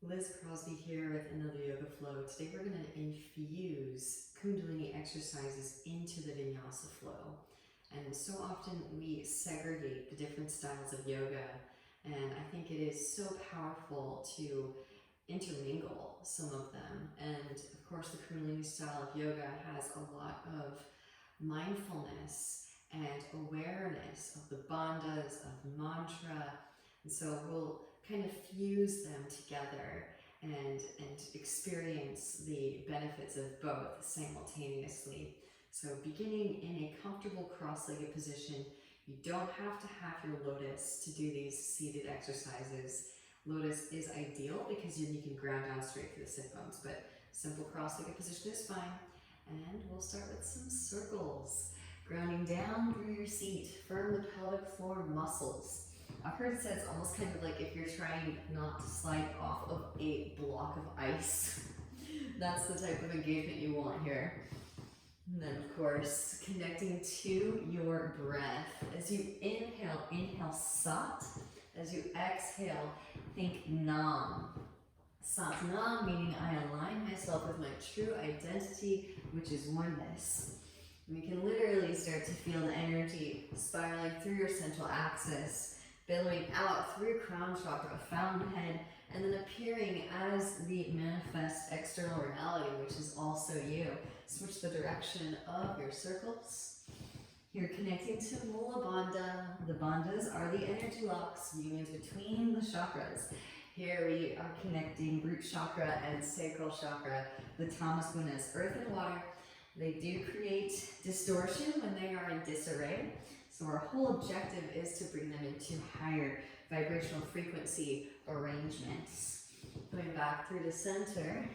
Liz Crosby here with another yoga flow. Today we're going to infuse Kundalini exercises into the vinyasa flow. And so often we segregate the different styles of yoga, and I think it is so powerful to intermingle some of them. And of course the Kundalini style of yoga has a lot of mindfulness and awareness of the bandhas, of mantra, and so we'll kind of fuse them together and experience the benefits of both simultaneously. So beginning in a comfortable cross-legged position, you don't have to have your lotus to do these seated exercises. Lotus is ideal because you can ground down straight through the sit bones, but simple cross-legged position is fine. And we'll start with some circles. Grounding down through your seat, firm the pelvic floor muscles. I've heard it said it's almost kind of like if you're trying not to slide off of a block of ice. That's the type of engagement you want here. And then of course, connecting to your breath. As you inhale, inhale Sat. As you exhale, think Nam. Sat Nam, meaning I align myself with my true identity, which is oneness. And you can literally start to feel the energy spiraling through your central axis, billowing out through your crown chakra, fountainhead, and then appearing as the manifest external reality, which is also you. Switch the direction of your circles. You're connecting to Mula Bandha. The bandhas are the energy locks, unions between the chakras. Here we are connecting root chakra and sacral chakra, the tamas gunas, earth and water. They do create distortion when they are in disarray. So our whole objective is to bring them into higher vibrational frequency arrangements. Going back through the center.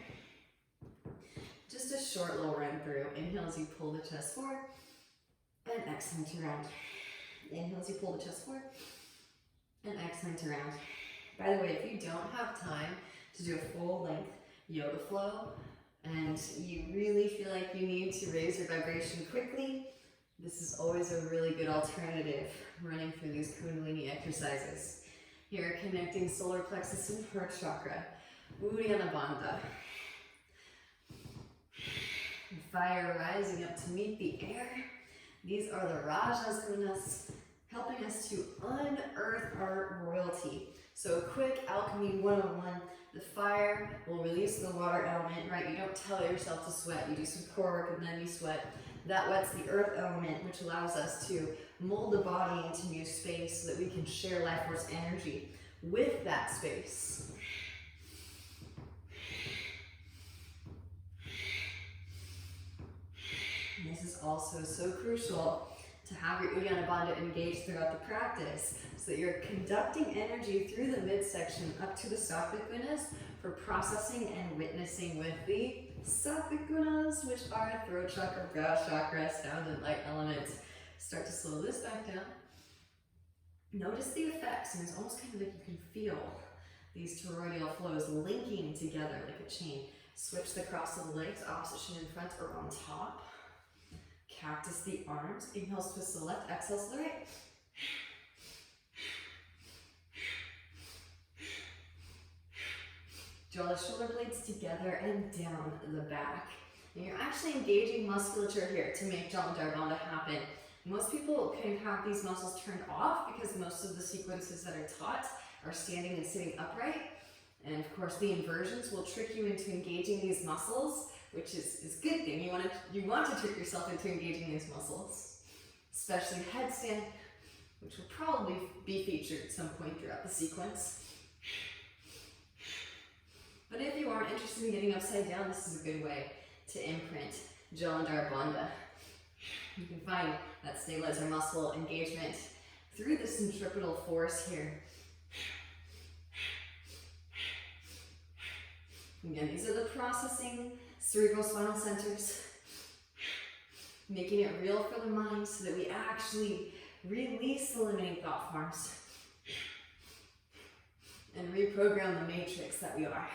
Just a short little run through. Inhale as you pull the chest forward. And exhale to round. Inhale as you pull the chest forward. And exhale to round. By the way, if you don't have time to do a full length yoga flow, and you really feel like you need to raise your vibration quickly, this is always a really good alternative, running through these Kundalini exercises. Here, connecting solar plexus and heart chakra, Uddiyana Bandha. Fire rising up to meet the air. These are the Rajas Gunas, helping us to unearth our royalty. So quick alchemy 101, the fire will release the water element, right? You don't tell yourself to sweat, you do some core work and then you sweat. That wets the earth element, which allows us to mold the body into new space so that we can share life force energy with that space. And this is also so crucial to have your Uddiyana Bandha engaged throughout the practice so that you're conducting energy through the midsection up to the Sattvic gunas for processing and witnessing with the Sattvic gunas, which are throat chakra, brow chakra, sound and light elements. Start to slow this back down. Notice the effects, and it's almost kind of like you can feel these toroidal flows linking together like a chain. Switch the cross of the legs, opposite shin in front or on top. Cactus the arms. Inhale, twist to the left, exhale to the right. Draw the shoulder blades together and down the back. And you're actually engaging musculature here to make Jalandhar Bandha happen. Most people kind of have these muscles turned off because most of the sequences that are taught are standing and sitting upright. And of course the inversions will trick you into engaging these muscles, which is a good thing. You want to trick yourself into engaging these muscles, especially headstand, which will probably be featured at some point throughout the sequence. But if you aren't interested in getting upside down, this is a good way to imprint Jalandhar Bandha. You can find that stabilizer muscle engagement through the centripetal force here. Again, these are the processing cerebrospinal centers, making it real for the mind so that we actually release the limiting thought forms and reprogram the matrix that we are.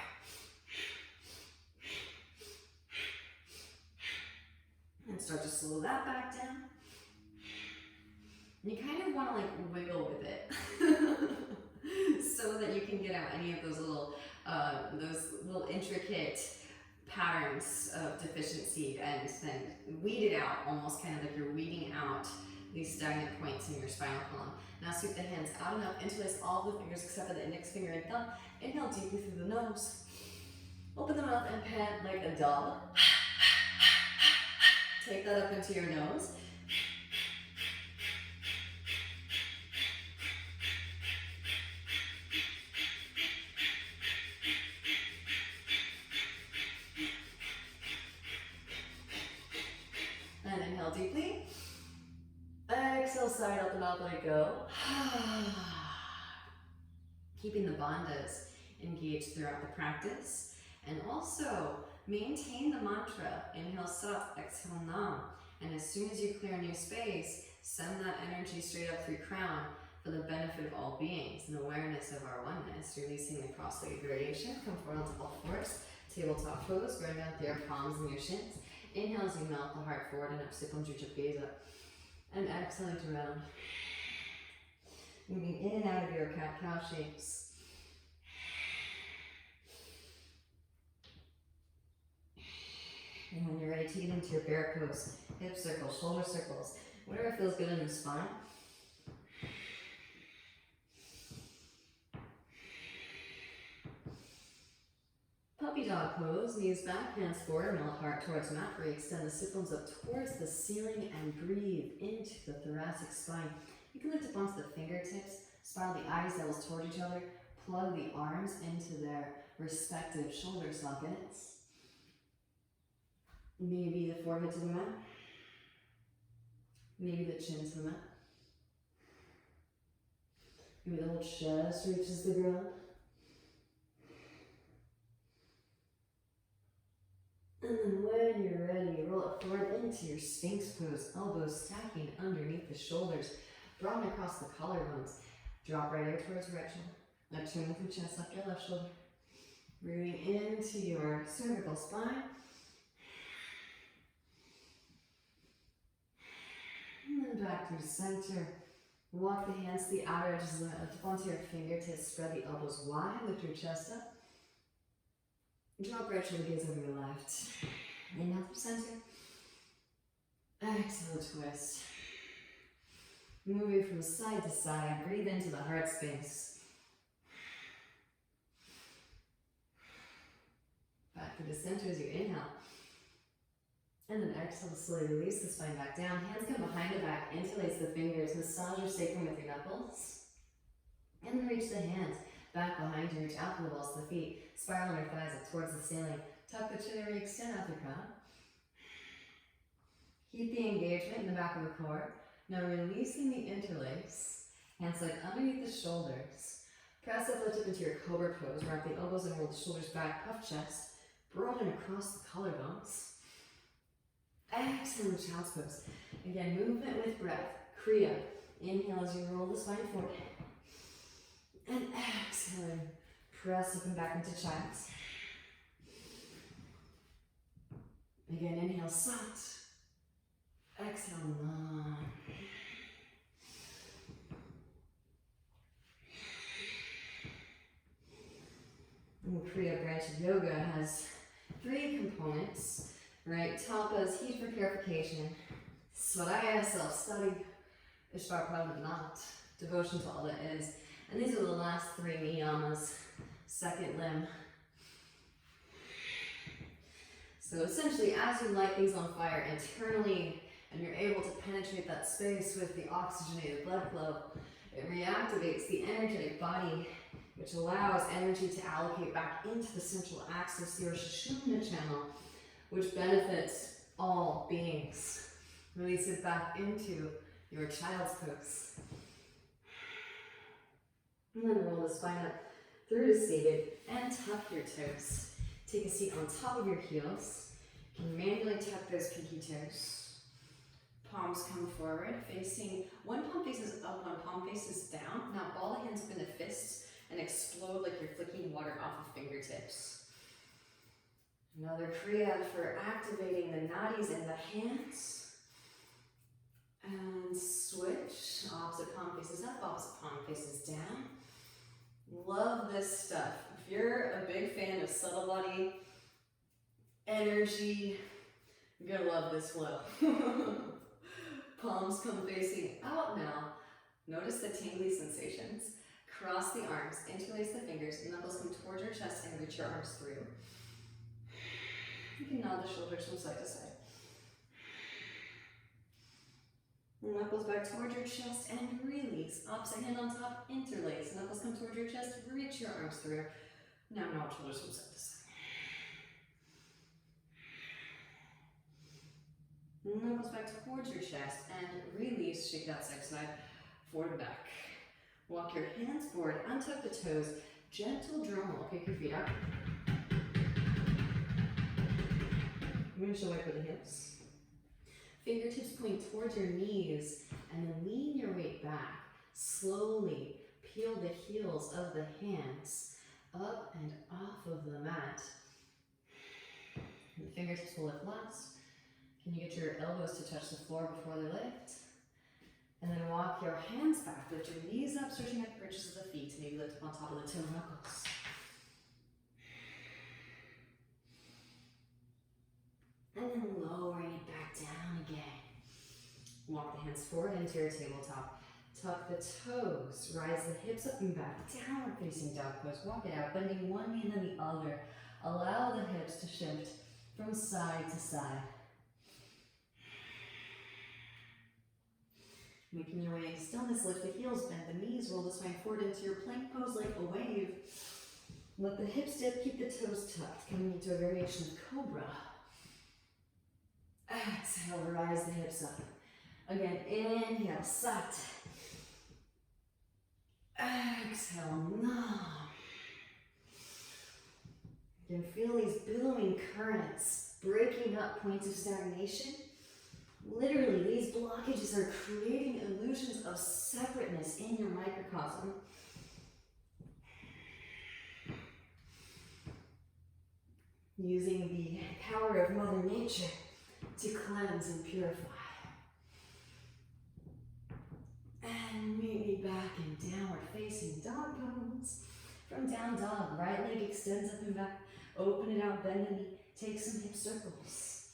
And start to slow that back down. And you kind of want to like wiggle with it. so that you can get out any of those little intricate patterns of deficiency, and then weed it out, almost kind of like you're weeding out these stagnant points in your spinal column. Now sweep the hands out and up, interlace all the fingers except for the index finger and thumb. Inhale deeply through the nose. Open the mouth and pant like a dog. Take that up into your nose. And inhale deeply. Exhale, side out the mouth, let it go. Keeping the bandhas engaged throughout the practice. And also maintain the mantra. Inhale Sat, exhale Nam. And as soon as you clear a new space, send that energy straight up through crown for the benefit of all beings and awareness of our oneness. Releasing the cross-legged variation. Come forward onto all fours. Tabletop pose, going down with your palms and your shins. Inhale as you melt the heart forward and up, Sikam Jucha gaze up. And exhaling to round. Moving in and out of your cat-cow shapes. And when you're ready to get into your bear pose, hip circles, shoulder circles, whatever feels good in the spine. Puppy dog pose, knees back, hands forward, melt heart towards mat. Extend the sit bones up towards the ceiling and breathe into the thoracic spine. You can lift up onto the fingertips, spiral the eyes, elbows toward each other, plug the arms into their respective shoulder sockets. Maybe the forehead to the mat. Maybe the chin to the mat. Maybe the whole chest reaches the ground. And then when you're ready, roll it forward into your Sphinx Pose, elbows stacking underneath the shoulders, broaden across the collarbones. Drop right ear towards right shoulder. Now turn with your chest up your left shoulder. Breathing into your cervical spine. And then back through center. Walk the hands to the outer edges, lift up onto your fingertips, spread the elbows wide, lift your chest up. Drop right shoulder, gaze over your left. Inhale through center. Exhale, twist. Moving from side to side, breathe into the heart space. Back to the center as you inhale. And then exhale to slowly release the spine back down. Hands come behind the back, interlace the fingers, massage your sacrum with your knuckles. And then reach the hands back behind you, reach out from the balls to the feet. Spiral your thighs up towards the ceiling. Tuck the chin and extend out the crown. Keep the engagement in the back of the core. Now releasing the interlace. Hands like underneath the shoulders. Press up, lift up into your cobra pose. Wrap the elbows and roll the shoulders back, puff chest. Broaden across the collarbones. Exhale, child's pose. Again, movement with breath. Kriya. Inhale as you roll the spine forward. And exhale. Press up and back into child's. Again, inhale, Sat. Exhale, Nam. And the Kriya branch of yoga has 3 components, right? Tapas, heat for purification. Svaraya, self-study. Ishvar Pradhanat, devotion to all that is. And these are the last 3 niyamas, second limb. So essentially, as you light things on fire internally, and you're able to penetrate that space with the oxygenated blood flow, it reactivates the energetic body, which allows energy to allocate back into the central axis, your Sushumna channel, which benefits all beings. Release it back into your child's pose. And then roll the spine up through to seated and tuck your toes. Take a seat on top of your heels. You can manually tuck those pinky toes. Palms come forward, facing, one palm faces up, one palm faces down. Now ball the hands up into fists and explode like you're flicking water off of fingertips. Another Kriya for activating the nadis in the hands. And switch, opposite palm faces up, opposite palm faces down. Love this stuff. If you're a big fan of subtle body energy, you're gonna love this flow. Palms come facing out now. Notice the tingly sensations. Cross the arms, interlace the fingers, knuckles come towards your chest and reach your arms through. You can nod the shoulders from side to side. Knuckles back towards your chest and release. Opposite hand on top, interlace. Knuckles come towards your chest, reach your arms through. Now nod shoulders from side to side. Knuckles back towards your chest and release. Shake it out side to side, forward and back. Walk your hands forward, untuck the toes. Gentle drum roll. Kick your feet up. Windshield wiper the hips. Fingertips point towards your knees and then lean your weight back. Slowly peel the heels of the hands up and off of the mat. And the fingertips will lift last. Can you get your elbows to touch the floor before they lift? And then walk your hands back. Lift your knees up, stretching out the bridges of the feet. Maybe lift up on top of the toe knuckles. And then lowering it back down again. Walk the hands forward into your tabletop. Tuck the toes. Rise the hips up and back. Downward facing dog pose. Walk it out, bending one knee and then the other. Allow the hips to shift from side to side. Making your way in stillness, lift the heels, bend the knees, roll the spine forward into your plank pose like a wave. Let the hips dip, keep the toes tucked, coming into a variation of cobra. Exhale, rise the hips up. Again, inhale, sat. Exhale, nam. You can feel these billowing currents breaking up points of stagnation. Literally, these blockages are creating illusions of separateness in your microcosm. Using the power of Mother Nature to cleanse and purify. And meet me back in downward facing dog pose. From down dog, right leg extends up and back. Open it out, bend the knee. Take some hip circles.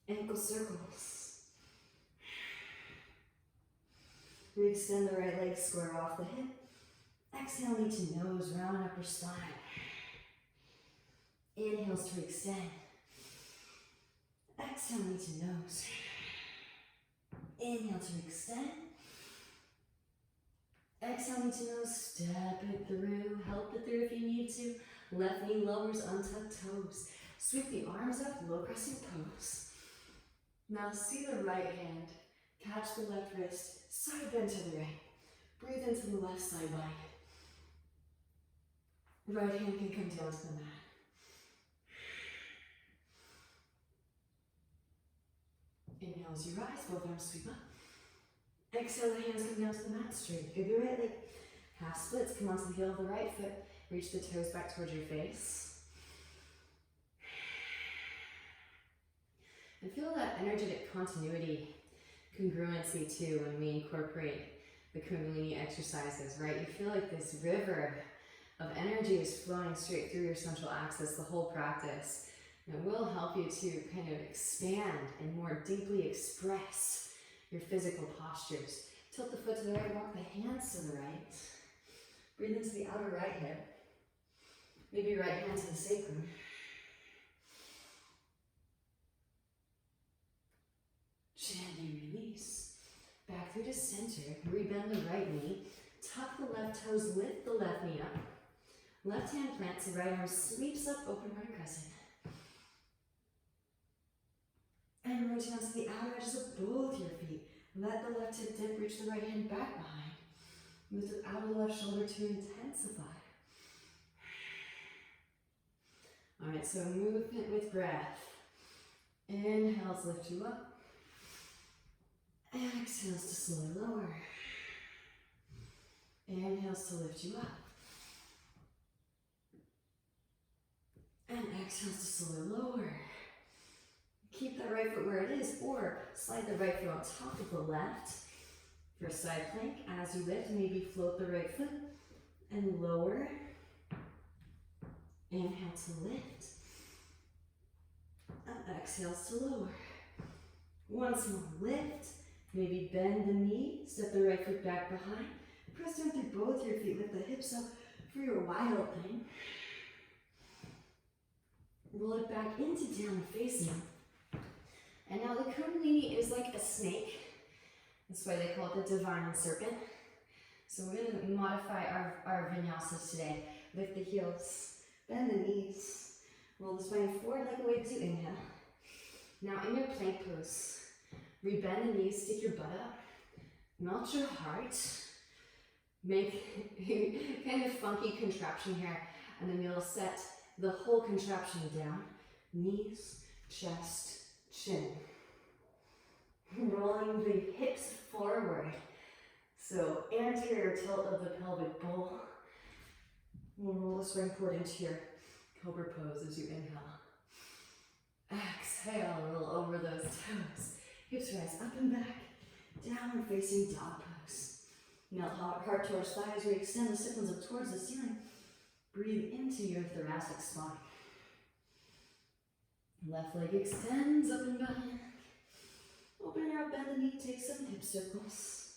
Ankle circles. Re-extend the right leg, square off the hip. Exhale, knee to nose, round upper spine. Inhales to extend. Exhale, knee to nose. Inhale to extend. Exhale, knee to nose, step it through, help it through if you need to. Left knee lowers, untuck toes. Sweep the arms up, low crescent pose. Now see the right hand. Catch the left wrist, side bend to the right. Breathe into the left side body. Right hand can come down to the mat. Inhale as you rise, both arms sweep up. Exhale, the hands come down to the mat, straight through the right leg. Half splits, come onto the heel of the right foot. Reach the toes back towards your face. And feel that energetic continuity, congruency too when we incorporate the Kundalini exercises, right? You feel like this river of energy is flowing straight through your central axis the whole practice. And it will help you to kind of expand and more deeply express your physical postures. Tilt the foot to the right, walk the hands to the right. Breathe into the outer right hip. Maybe right hand to the sacrum. Gently release. Back through to center. Rebend the right knee. Tuck the left toes, lift the left knee up. Left hand plants, the right arm sweeps up, open running crescent. And rotate onto the outer edges of both your feet. Let the left hip dip, reach the right hand back behind. Lift the outer left shoulder to intensify. Alright, so movement with breath. Inhales lift you up. Exhales to slowly lower. Inhales to lift you up. And exhales to slowly lower. Keep that right foot where it is, or slide the right foot on top of the left for a side plank. As you lift, maybe float the right foot and lower. Inhale to lift. And exhales to lower. Once more, lift. Maybe bend the knee, step the right foot back behind. Press down through both your feet, lift the hips up for your wild thing. Roll it back into downward facing. And now the Kundalini is like a snake. That's why they call it the Divine Serpent. So we're going to modify our vinyasas today. Lift the heels, bend the knees, roll the spine forward like a wave to inhale. Now in your plank pose, rebend the knees, stick your butt up, melt your heart, make kind of funky contraption here, and then you'll set the whole contraption down, knees, chest, chin. Rolling the hips forward. So anterior tilt of the pelvic bowl. We'll roll the spine forward into your cobra pose as you inhale. Exhale, roll over those toes. Hips rise up and back. Downward facing dog pose. Melt heart towards thighs. We extend the sit bones up towards the ceiling. Breathe into your thoracic spine. Left leg extends up and back. Open your up, bend the knee, take some hip circles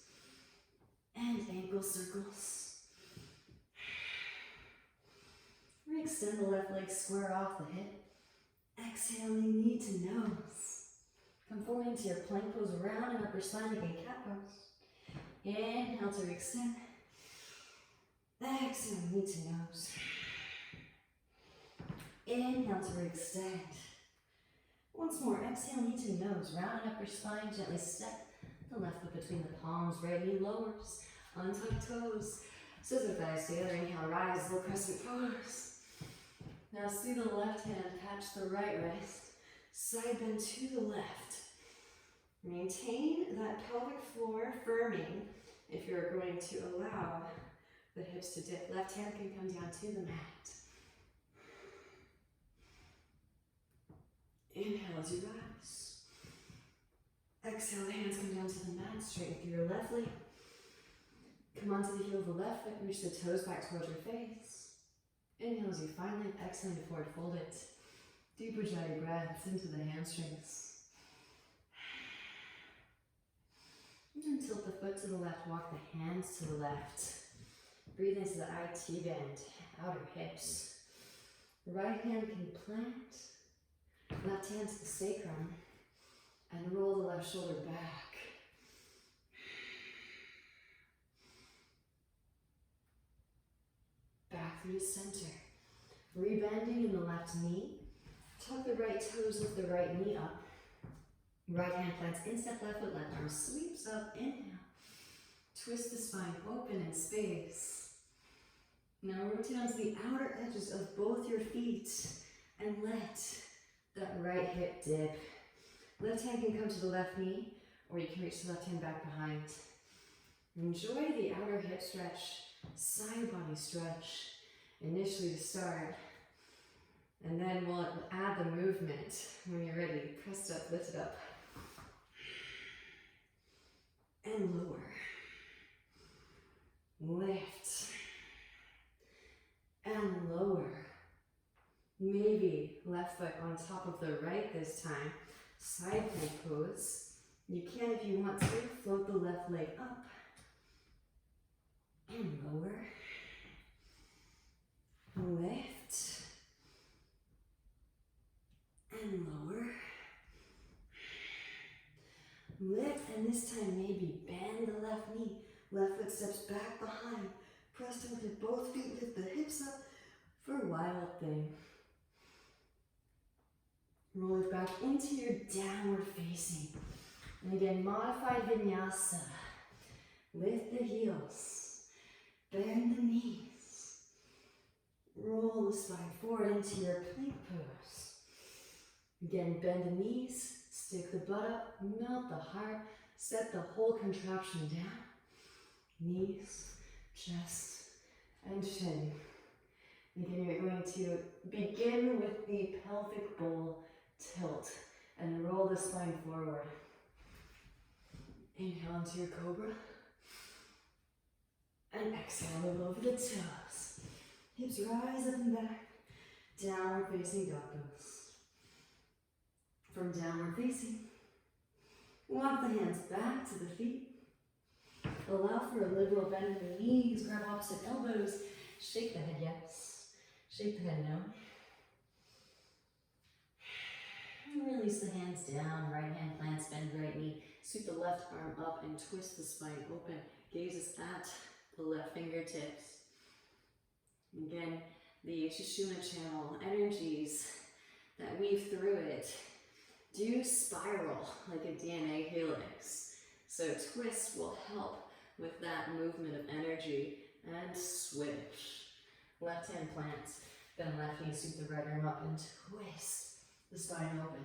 and ankle circles. Re-extend the left leg square off the hip. Exhaling knee to nose. Come forward into your plank pose, round and upper spine again, cat pose. Inhale to re-extend. Exhale, knee to nose. Inhale to re-extend. Once more, exhale, knee to nose, round and upper spine, gently step the left foot between the palms, right knee lowers, untuck toes, scissor thighs together, inhale, rise, low crescent pose. Now see the left hand catch the right wrist, side bend to the left. Maintain that pelvic floor firming if you're going to allow the hips to dip. Left hand can come down to the mat. Inhale as you rise. Exhale, the hands come down to the mat, straighten through your left leg. Come onto the heel of the left foot, reach the toes back towards your face. Inhale as you find length, exhale forward, fold it. Deep ujjayi breaths into the hamstrings. And tilt the foot to the left, walk the hands to the left. Breathe into the IT bend, outer hips. Right hand can plant, left hand to the sacrum, and roll the left shoulder back. Back through the center. Rebending in the left knee. Tuck the right toes, lift the right knee up. Right hand plants instep, left foot, left arm sweeps up, inhale. Twist the spine open in space. Now rotate onto the outer edges of both your feet and let that right hip dip. Left hand can come to the left knee, or you can reach the left hand back behind. Enjoy the outer hip stretch, side body stretch, initially to start. And then we'll add the movement when you're ready. Pressed up, lift it up. And lower. Lift. And lower. Maybe left foot on top of the right this time. Side plank pose. You can, if you want to, float the left leg up. And lower. Lift. And lower. Lift, and this time maybe bend the left knee. Left foot steps back behind. Press down with both feet, lift the hips up for wild thing. Roll it back into your downward facing. And again, modify vinyasa. Lift the heels. Bend the knees. Roll the spine forward into your plank pose. Again, bend the knees, stick the butt up, melt the heart, set the whole contraption down. Knees, chest, and chin. Again, you're going to begin with the pelvic bowl tilt and roll the spine forward. Inhale into your cobra. And exhale, roll over the toes. Hips rise up and back. Downward facing dog pose. From downward facing, walk the hands back to the feet. Allow for a liberal bend in the knees. Grab opposite elbows. Shake the head yes. Shake the head no. And release the hands down. Right hand plants, bend right knee. Sweep the left arm up and twist the spine open. Gazes at the left fingertips. Again, the Sushumna channel energies that weave through it do spiral like a DNA helix. So twist will help with that movement of energy. And switch. Left hand plants. Bend left knee, sweep the right arm up and twist the spine open.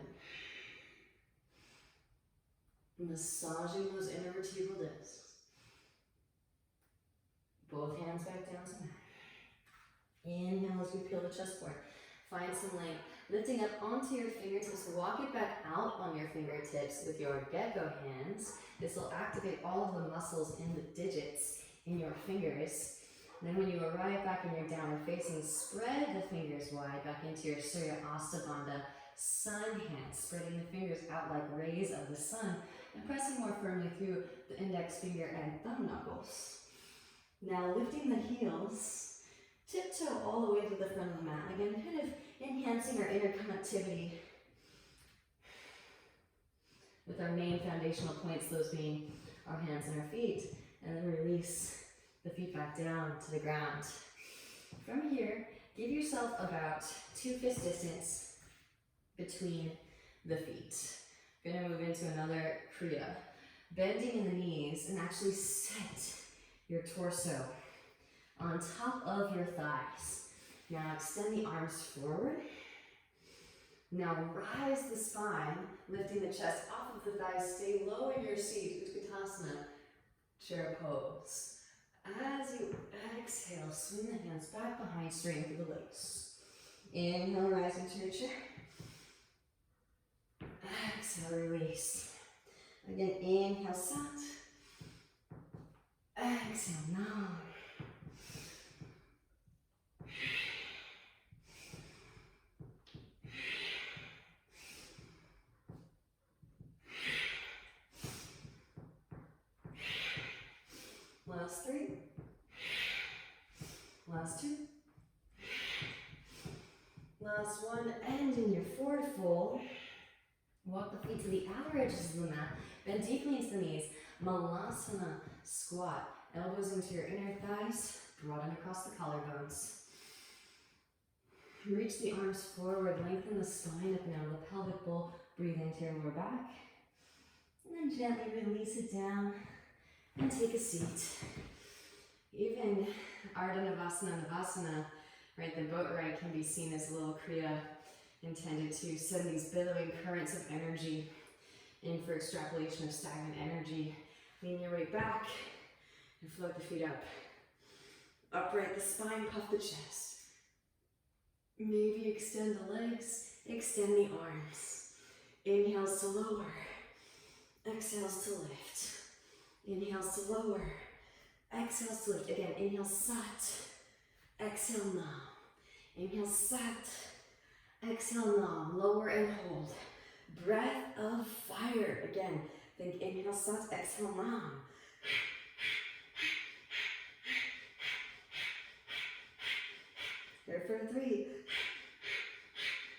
Massaging those inner vertebral discs. Both hands back down to mat. Inhale as we peel the chest forward. Find some length. Lifting up onto your fingertips. Walk it back out on your fingertips with your gecko hands. This will activate all of the muscles in the digits in your fingers. Then when you arrive back in your downward facing, spread the fingers wide back into your Surya Astabandha sun hand, spreading the fingers out like rays of the sun and pressing more firmly through the index finger and thumb knuckles. Now lifting the heels, tiptoe all the way to the front of the mat. Again, kind of enhancing our inner connectivity with our main foundational points, those being our hands and our feet. And then release the feet back down to the ground. From here, give yourself about 2 fist distance between the feet. We're gonna move into another Kriya. Bending in the knees and actually set your torso on top of your thighs. Now extend the arms forward. Now rise the spine, lifting the chest off of the thighs. Stay low in your seat, Utkatasana, chair pose. As you exhale, swing the hands back behind, straighten through the legs. Inhale, rise into your chair. Exhale, release. Again, inhale, sat. Exhale, nam. Last 3. Last 2. Last 1. And in your forward fold, walk the feet to the outer edges of the mat. Bend deeply into the knees. Malasana squat. Elbows into your inner thighs. Broaden across the collarbones. Reach the arms forward. Lengthen the spine up now. The pelvic bowl. Breathe into your lower back. And then gently release it down. And take a seat. Even Ardha Navasana, right, the boat ride can be seen as a little Kriya intended to send these billowing currents of energy in for extrapolation of stagnant energy. Lean your weight back and float the feet up. Upright the spine, puff the chest. Maybe extend the legs, extend the arms. Inhales to lower, exhales to lift. Inhales to lower, exhales to lift. Again, inhale sat, exhale nam. Inhale sat, exhale nam. Lower and hold. Breath of fire. Again, think inhale sat, exhale nam. Here for 3,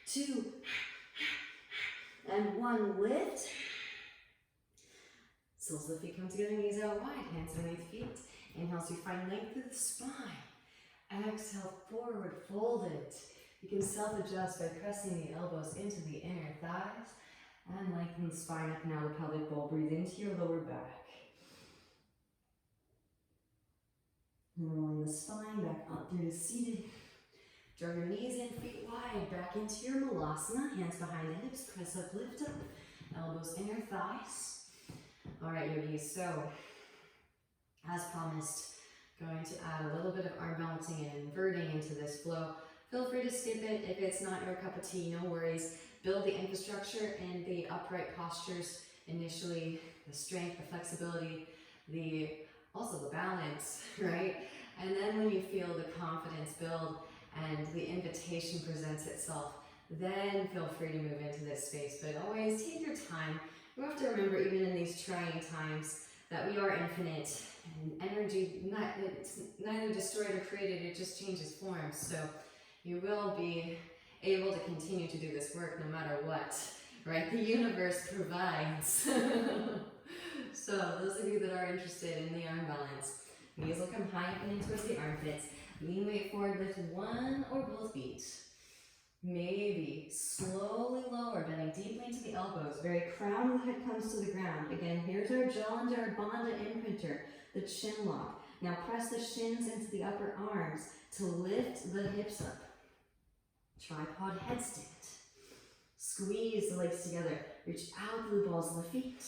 2, and 1. Lift. Soles of the feet come together, knees out wide, hands underneath feet. Inhale, so you find length through the spine. Exhale, forward, fold it. You can self-adjust by pressing the elbows into the inner thighs and lengthen the spine up now, the pelvic bowl. Breathe into your lower back. Rolling the spine back up through the seated. Draw your knees and feet wide, back into your Malasana. Hands behind the hips, press up, lift up. Elbows, inner thighs. All right, yogis, so as promised, going to add a little bit of arm balancing and inverting into this flow. Feel free to skip it if it's not your cup of tea, no worries. Build the infrastructure and the upright postures initially, the strength, the flexibility, the also the balance, right? And then when you feel the confidence build and the invitation presents itself, then feel free to move into this space. But always take your time. You have to remember, even in these trying times, that we are infinite, and energy, it's neither destroyed or created, it just changes forms. So you will be able to continue to do this work no matter what, right? The universe provides. So those of you that are interested in the arm balance, knees will come high and in towards the armpits. Lean weight forward, lift one or both feet. Maybe slowly lower, bending deeply into the elbows. Very crown of the head comes to the ground. Again, here's our jaw and our bandha imprinter, the chin lock. Now press the shins into the upper arms to lift the hips up. Tripod headstand. Squeeze the legs together. Reach out through the balls of the feet.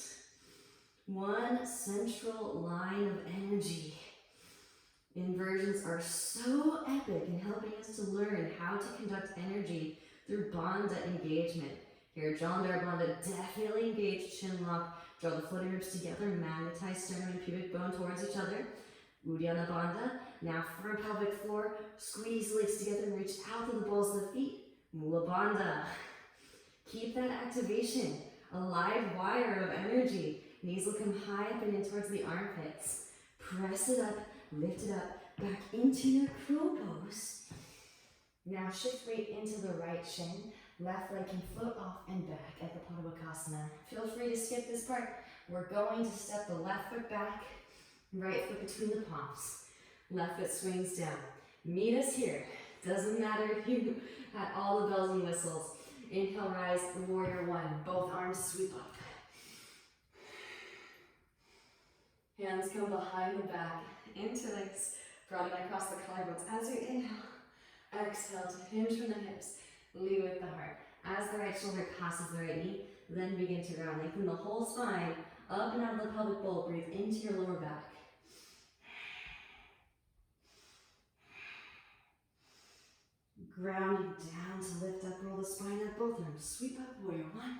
One central line of energy. Inversions are so epic in helping us to learn how to conduct energy through bandha engagement. Here, Jalandhara bandha, definitely engage chin lock. Draw the floating ribs together, magnetize sternum and pubic bone towards each other. Uddiyana bandha. Now firm pelvic floor, squeeze the legs together and reach out through the balls of the feet. Mula bandha. Keep that activation, a live wire of energy. Knees will come high up and in towards the armpits. Press it up. Lift it up, back into your crow pose. Now shift weight into the right shin. Left leg can float off and back at the Padavakasana. Feel free to skip this part. We're going to step the left foot back, right foot between the palms. Left foot swings down. Meet us here. Doesn't matter if you had all the bells and whistles. Inhale, rise, warrior one. Both arms sweep up. Hands come behind the back. Interlace, broaden across the collarbones. As you inhale, exhale to hinge from the hips, lead with the heart. As the right shoulder passes the right knee, then begin to round. Lengthen the whole spine, up and out of the pelvic bowl. Breathe into your lower back. Grounding down to lift up, roll the spine up, both arms. Sweep up, warrior one.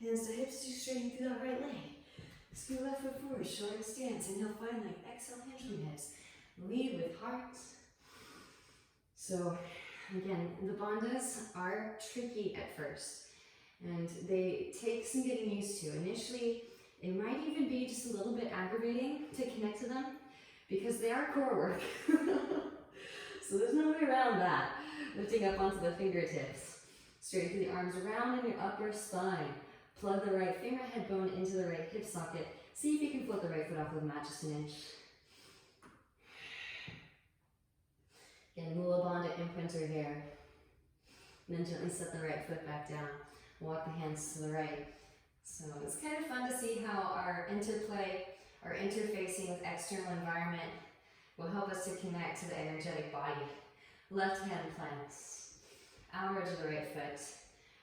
Hands to hips, you straighten through that right leg. Scoot left foot forward, shoulder stance. Inhale, find leg. Exhale, hinge from hips. Lead with heart. So, again, the bandhas are tricky at first. And they take some getting used to. Initially, it might even be just a little bit aggravating to connect to them because they are core work. So there's no way around that. Lifting up onto the fingertips. Straighten the arms around in your upper spine. Plug the right femur head bone into the right hip socket. See if you can float the right foot off the mat just an inch. Again, Mula Bandha imprinter here. And then gently set the right foot back down. Walk the hands to the right. So it's kind of fun to see how our interplay, our interfacing with external environment will help us to connect to the energetic body. Left hand planks. Outer edge of the right foot.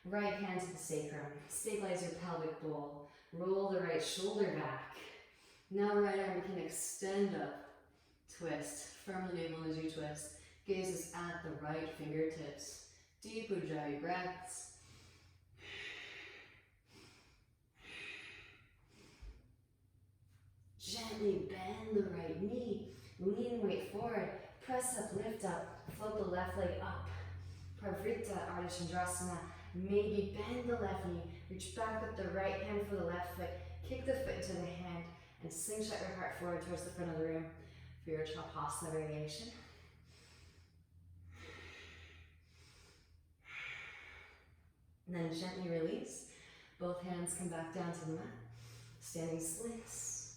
Right hand to the sacrum. Stabilize your pelvic bowl. Roll the right shoulder back. Now right arm can extend up. Twist. Firm the navel as you twist. Gaze is at the right fingertips. Deep Ujjayi breaths. Gently bend the right knee. Lean weight forward. Press up, lift up. Float the left leg up. Pravrita Ardha Chandrasana. Maybe bend the left knee. Reach back with the right hand for the left foot. Kick the foot into the hand. And slingshot your heart forward towards the front of the room for your Tapasana variation. And then gently release. Both hands come back down to the mat. Standing splits.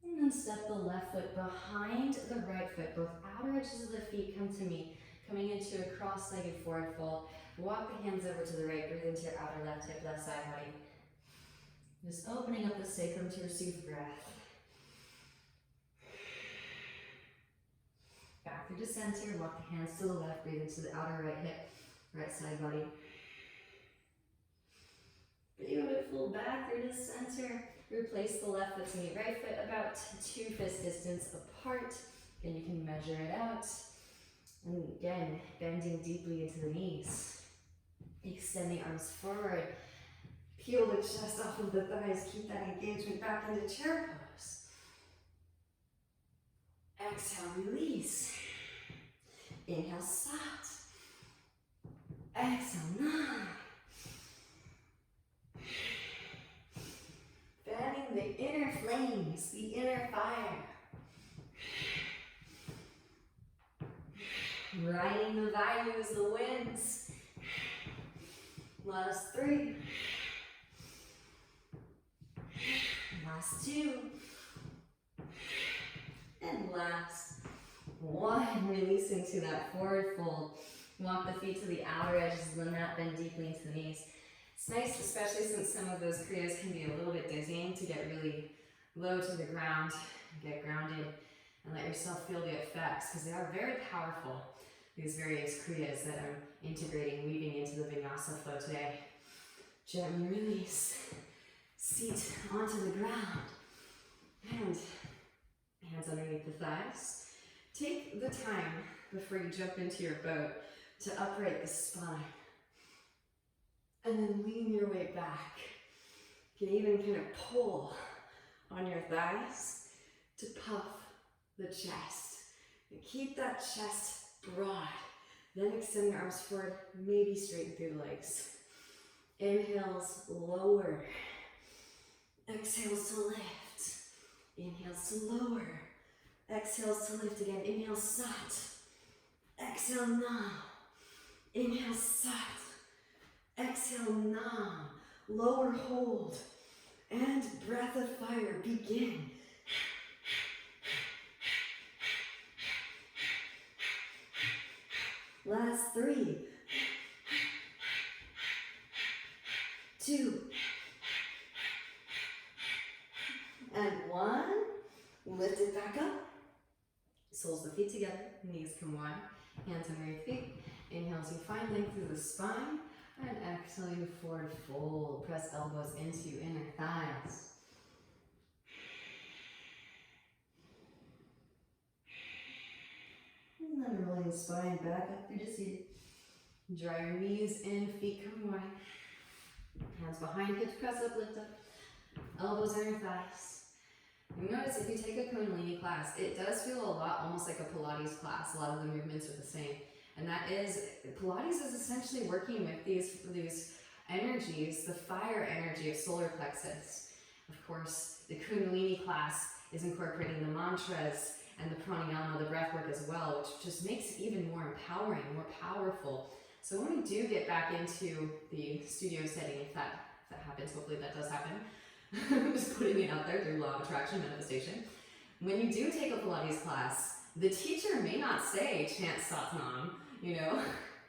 And then step the left foot behind the right foot. Both outer edges of the feet come to me. Coming into a cross-legged forward fold. Walk the hands over to the right. Breathe into your outer left hip, left side body. Just opening up the sacrum to receive breath. Back through to center. Walk the hands to the left. Breathe into the outer right hip, right side body. Beautiful. Back through to center. Replace the left foot to meet right foot about 2 fist distance apart. Then you can measure it out. And again, bending deeply into the knees. Extend the arms forward. Peel the chest off of the thighs. Keep that engagement back into chair pose. Exhale, release. Inhale, sat. Exhale, nine. Fanning the inner flames, the inner fire. Riding the values, the winds. Last 3. Last 2. And last 1. Releasing to that forward fold. Walk the feet to the outer edges of the mat, bend deeply into the knees. It's nice, especially since some of those kriyas can be a little bit dizzying, to get really low to the ground, get grounded, and let yourself feel the effects, because they are very powerful, these various kriyas that I'm integrating, weaving into the vinyasa flow today. Gently release, seat onto the ground, and hands underneath the thighs. Take the time before you jump into your boat to upright the spine. And then lean your way back. You can even kind of pull on your thighs to puff the chest. And keep that chest broad. Then extend your arms forward, maybe straighten through the legs. Inhales, lower. Exhales to lift. Inhales to lower. Exhales to lift again. Inhale, sat. Exhale, nam. Inhale, sat. Exhale, nam. Lower hold. And breath of fire, begin. Last 3. 2. And 1. Lift it back up. Soles the feet together, knees come wide, hands under your feet. Inhale as you find length through the spine, and exhale you forward fold. Press elbows into inner thighs. And then rolling the spine back up through the seat. Draw your knees in, feet come wide. Hands behind hips, press up, lift up. Elbows under thighs. You notice if you take a Kundalini class, it does feel a lot almost like a Pilates class. A lot of the movements are the same. And that is, Pilates is essentially working with these energies, the fire energy of solar plexus. Of course, the Kundalini class is incorporating the mantras and the pranayama, the breathwork as well, which just makes it even more empowering, more powerful. So when we do get back into the studio setting, if that happens, hopefully that does happen, I'm just putting it out there through law of attraction manifestation. When you do take a Pilates class, the teacher may not say chant Satnam,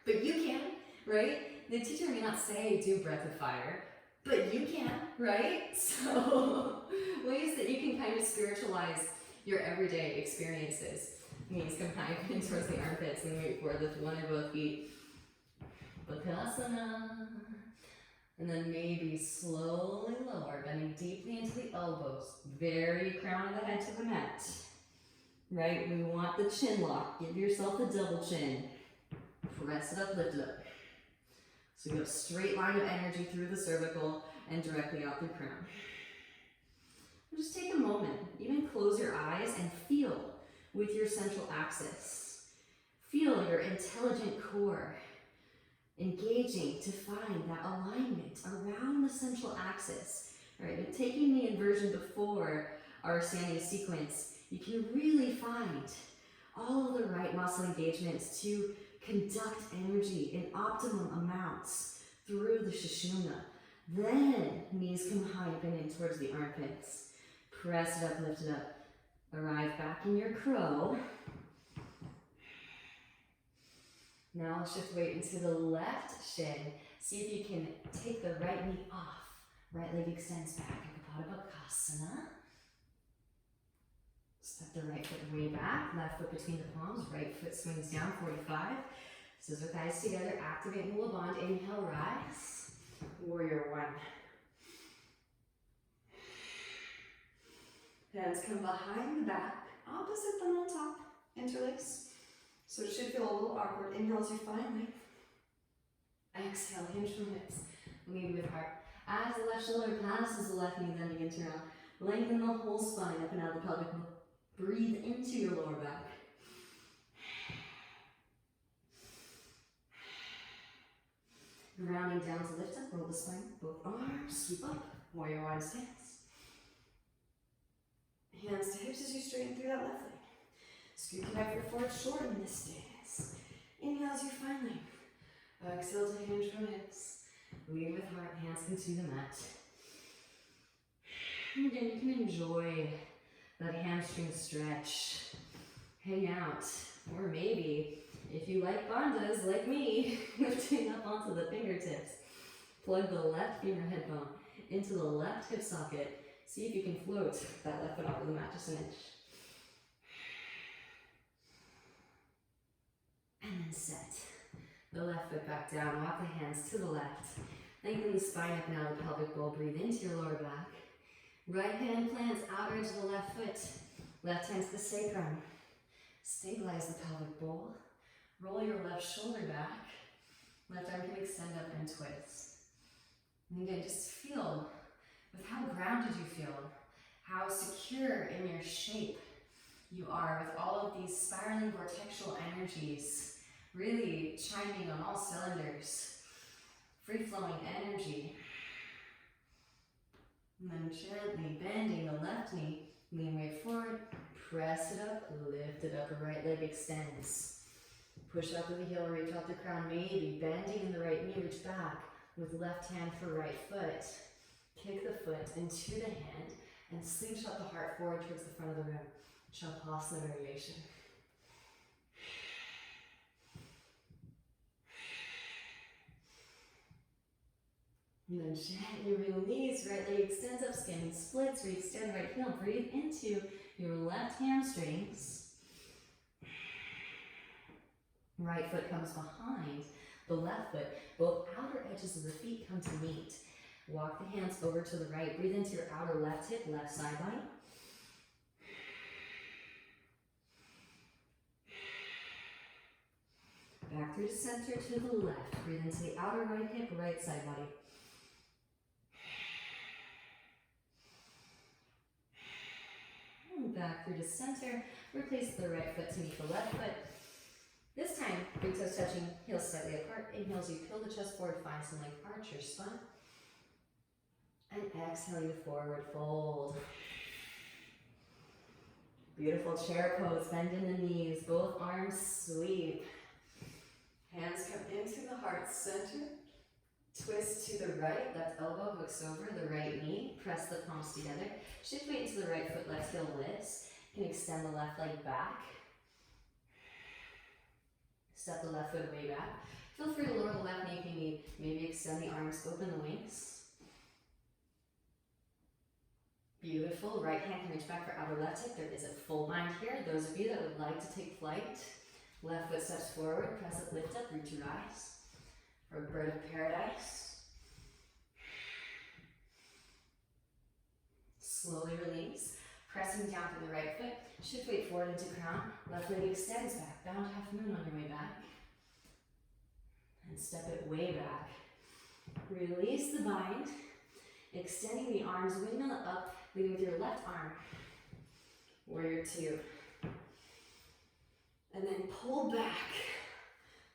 but you can, right? The teacher may not say do breath of fire, but you can, right? So ways that you can kind of spiritualize your everyday experiences. Knees come high in towards the armpits and move forward with one or both feet. Bakasana. And then maybe slowly lower, bending deeply into the elbows. Very crown of the head to the mat. Right? We want the chin lock. Give yourself a double chin. Press it up, lift it up. So you have a straight line of energy through the cervical and directly out through crown. Just take a moment. Even close your eyes and feel with your central axis. Feel your intelligent core engaging to find that alignment around the central axis. All right, but taking the inversion before our standing sequence, you can really find all of the right muscle engagements to conduct energy in optimum amounts through the Sushumna. Then knees come high, bending towards the armpits. Press it up, lift it up. Arrive back in your crow. Now I'll shift weight into the left shin. See if you can take the right knee off. Right leg extends back. Bakasana. Step the right foot way back. Left foot between the palms. Right foot swings down, 45. Scissor thighs together. Activate Mula Bandha. Inhale, rise. Warrior 1. Hands come behind the back. Opposite thumb on top. Interlace. So it should feel a little awkward. Inhale as you find length. Exhale, hinge from hips. Lead with heart. As the left shoulder passes the left knee, then begin to round. Lengthen the whole spine up and out of the pelvic. Breathe into your lower back. Rounding down to lift up, roll the spine, both arms, sweep up, warrior one stance. Hands to hips as you straighten through that left leg. Scoop your back foot forward, shorten this stance. Inhale as you find length. Exhale to hinge from hips. Lead with heart, hands come to the mat. And again, you can enjoy that hamstring stretch. Hang out. Or maybe, if you like bandhas like me, lifting up onto the fingertips. Plug the left femur head bone into the left hip socket. See if you can float that left foot off of the mat just an inch. And then set the left foot back down. Walk the hands to the left. Lengthen the spine up and out of the pelvic bowl. Breathe into your lower back. Right hand plants outer edge of the left foot. Left hand to the sacrum. Stabilize the pelvic bowl. Roll your left shoulder back. Left arm can extend up and twist. And again, just feel with how grounded you feel, how secure in your shape you are with all of these spiraling vortexual energies really chiming on all cylinders. Free-flowing energy. And then gently bending the left knee, lean right forward, press it up, lift it up, right leg extends. Push out to the heel, reach out the crown, maybe bending in the right knee, reach back with left hand for right foot. Kick the foot into the hand and slingshot the heart forward towards the front of the room. Shavasana variation. And then gently release, right leg extends up, standing splits, re-extend right heel, breathe into your left hamstrings. Right foot comes behind the left foot. Both outer edges of the feet come to meet. Walk the hands over to the right. Breathe into your outer left hip, left side body. Back through to center to the left. Breathe into the outer right hip, right side body. And back through to center. Replace the right foot to meet the left foot. This time, big toes touching, heels slightly apart. Inhale as you peel the chest forward, find some length, arch your spine. And exhale you forward fold. Beautiful chair pose, bend in the knees, both arms sweep. Hands come into the heart center. Twist to the right, left elbow hooks over the right knee. Press the palms together. Shift weight into the right foot, left heel lifts. You can extend the left leg back. Step the left foot way back. Feel free to lower the left knee if you need. Maybe extend the arms, open the wings. Beautiful. Right hand can reach back for outer left hip. There is a full bind here. Those of you that would like to take flight, left foot steps forward, press up, lift up, root to rise. For bird of paradise. Slowly release. Pressing down through the right foot. Shift weight forward into crown. Left leg extends back. Bound half moon on your way back. And step it way back. Release the bind. Extending the arms, windmill up, leading with your left arm. Warrior two. And then pull back.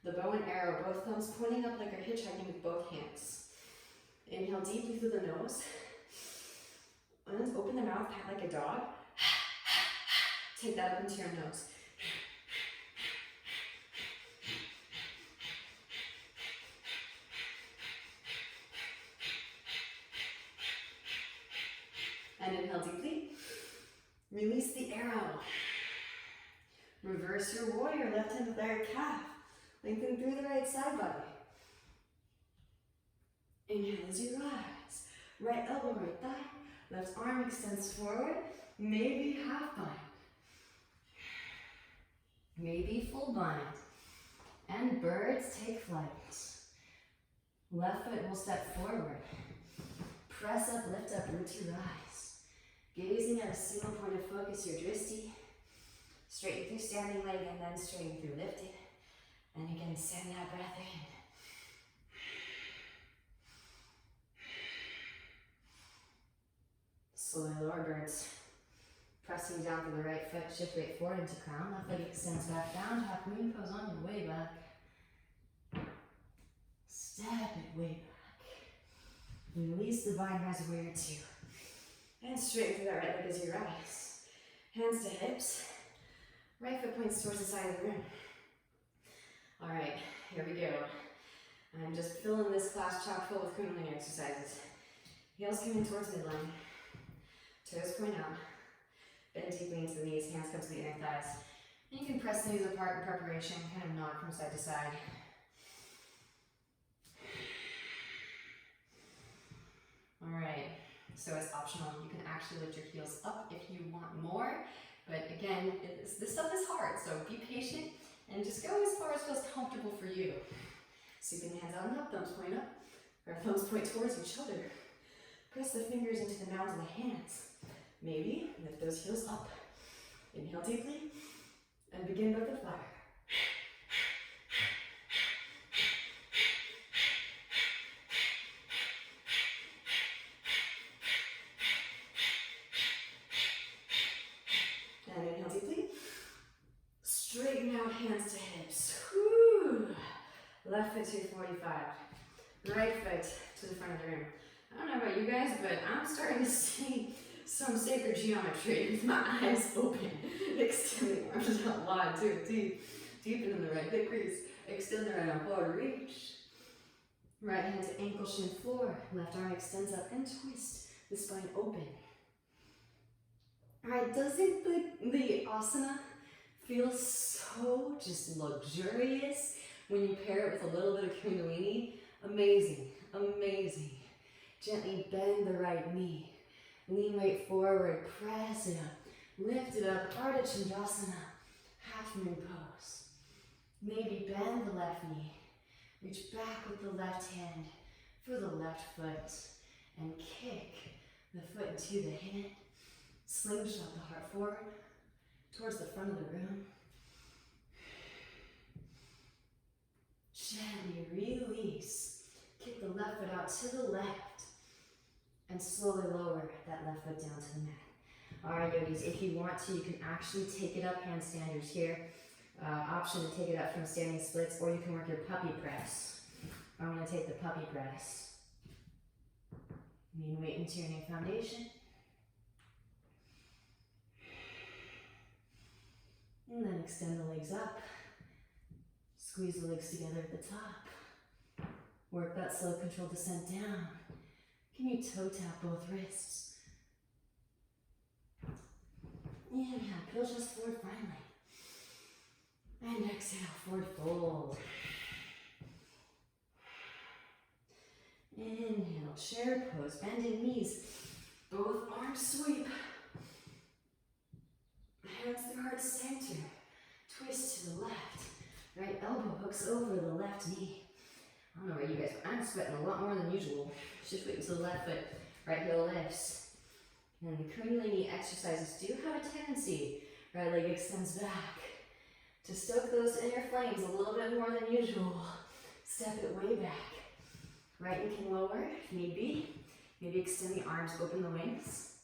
The bow and arrow, both thumbs pointing up like you're hitchhiking with both hands. Inhale deeply through the nose. And open the mouth, pat like a dog. Take that up into your nose. And inhale deeply. Release the arrow. Reverse your warrior, left hand flared calf. Lengthen through the right side body. Inhale as you rise. Right elbow, right thigh. Left arm extends forward. Maybe half bind. Maybe full bind. And birds take flight. Left foot will step forward. Press up, lift up, root to rise. Gazing at a single point of focus, your drishti. Straighten through standing leg and then straighten through lifted. And again, send that breath in. Slowly lower birds. Pressing down through the right foot, shift weight forward into crown. Left leg extends back down. Half moon pose on your way back. Step it way back. Release the vine, rise a warrior two. And straighten through that right leg as you rise. Hands to hips. Right foot points towards the side of the room. All right, here we go. I'm just filling this class chock full with Kundalini exercises. Heels coming towards midline. Toes point out. Bend deeply into the knees, hands come to the inner thighs. And you can press the knees apart in preparation, kind of nod from side to side. All right, so it's optional. You can actually lift your heels up if you want more. But again, this stuff is hard, so be patient and just go as far as feels comfortable for you. Sweeping the hands out and up, thumbs point up. Our thumbs point towards each other. Press the fingers into the mounds of the hands. Maybe lift those heels up. Inhale deeply and begin with the fire. And inhale deeply. Straighten out, hands to hips. Whew. Left foot to 45. Right foot to the front of the room. I don't know about you guys, but I'm starting to see some sacred geometry with my eyes open. Extend the arms out wide, too deep. Deepen in the right hip crease. Extend the right arm forward, reach. Right hand to ankle, shin floor. Left arm extends up and twist. The spine open. Alright, doesn't the asana feel so just luxurious when you pair it with a little bit of Kundalini? Amazing, amazing. Gently bend the right knee. Lean weight forward, press it up. Lift it up, Ardha Chandasana, half moon pose. Maybe bend the left knee. Reach back with the left hand for the left foot. And kick the foot into the hand. Slingshot the heart forward towards the front of the room. Gently release. Kick the left foot out to the left. And slowly lower that left foot down to the mat. Alright, yogis, if you want to, you can actually take it up, handstanders here. Option to take it up from standing splits, or you can work your puppy press. I'm going to take the puppy press. Lean weight into your new foundation. And then extend the legs up. Squeeze the legs together at the top. Work that slow controlled descent down. Can you toe tap both wrists? Inhale, push us forward finally. And exhale, forward fold. Inhale, chair pose, bending knees. Both arms sweep. Hands through heart center. Twist to the left. Right elbow hooks over the left knee. I don't know about you guys, but I'm sweating a lot more than usual. Shift weight to the left foot, right heel lifts. And the Kundalini exercises do have a tendency, right leg extends back, to stoke those inner flames a little bit more than usual. Step it way back. Right knee can lower if need be. Maybe extend the arms, open the wings.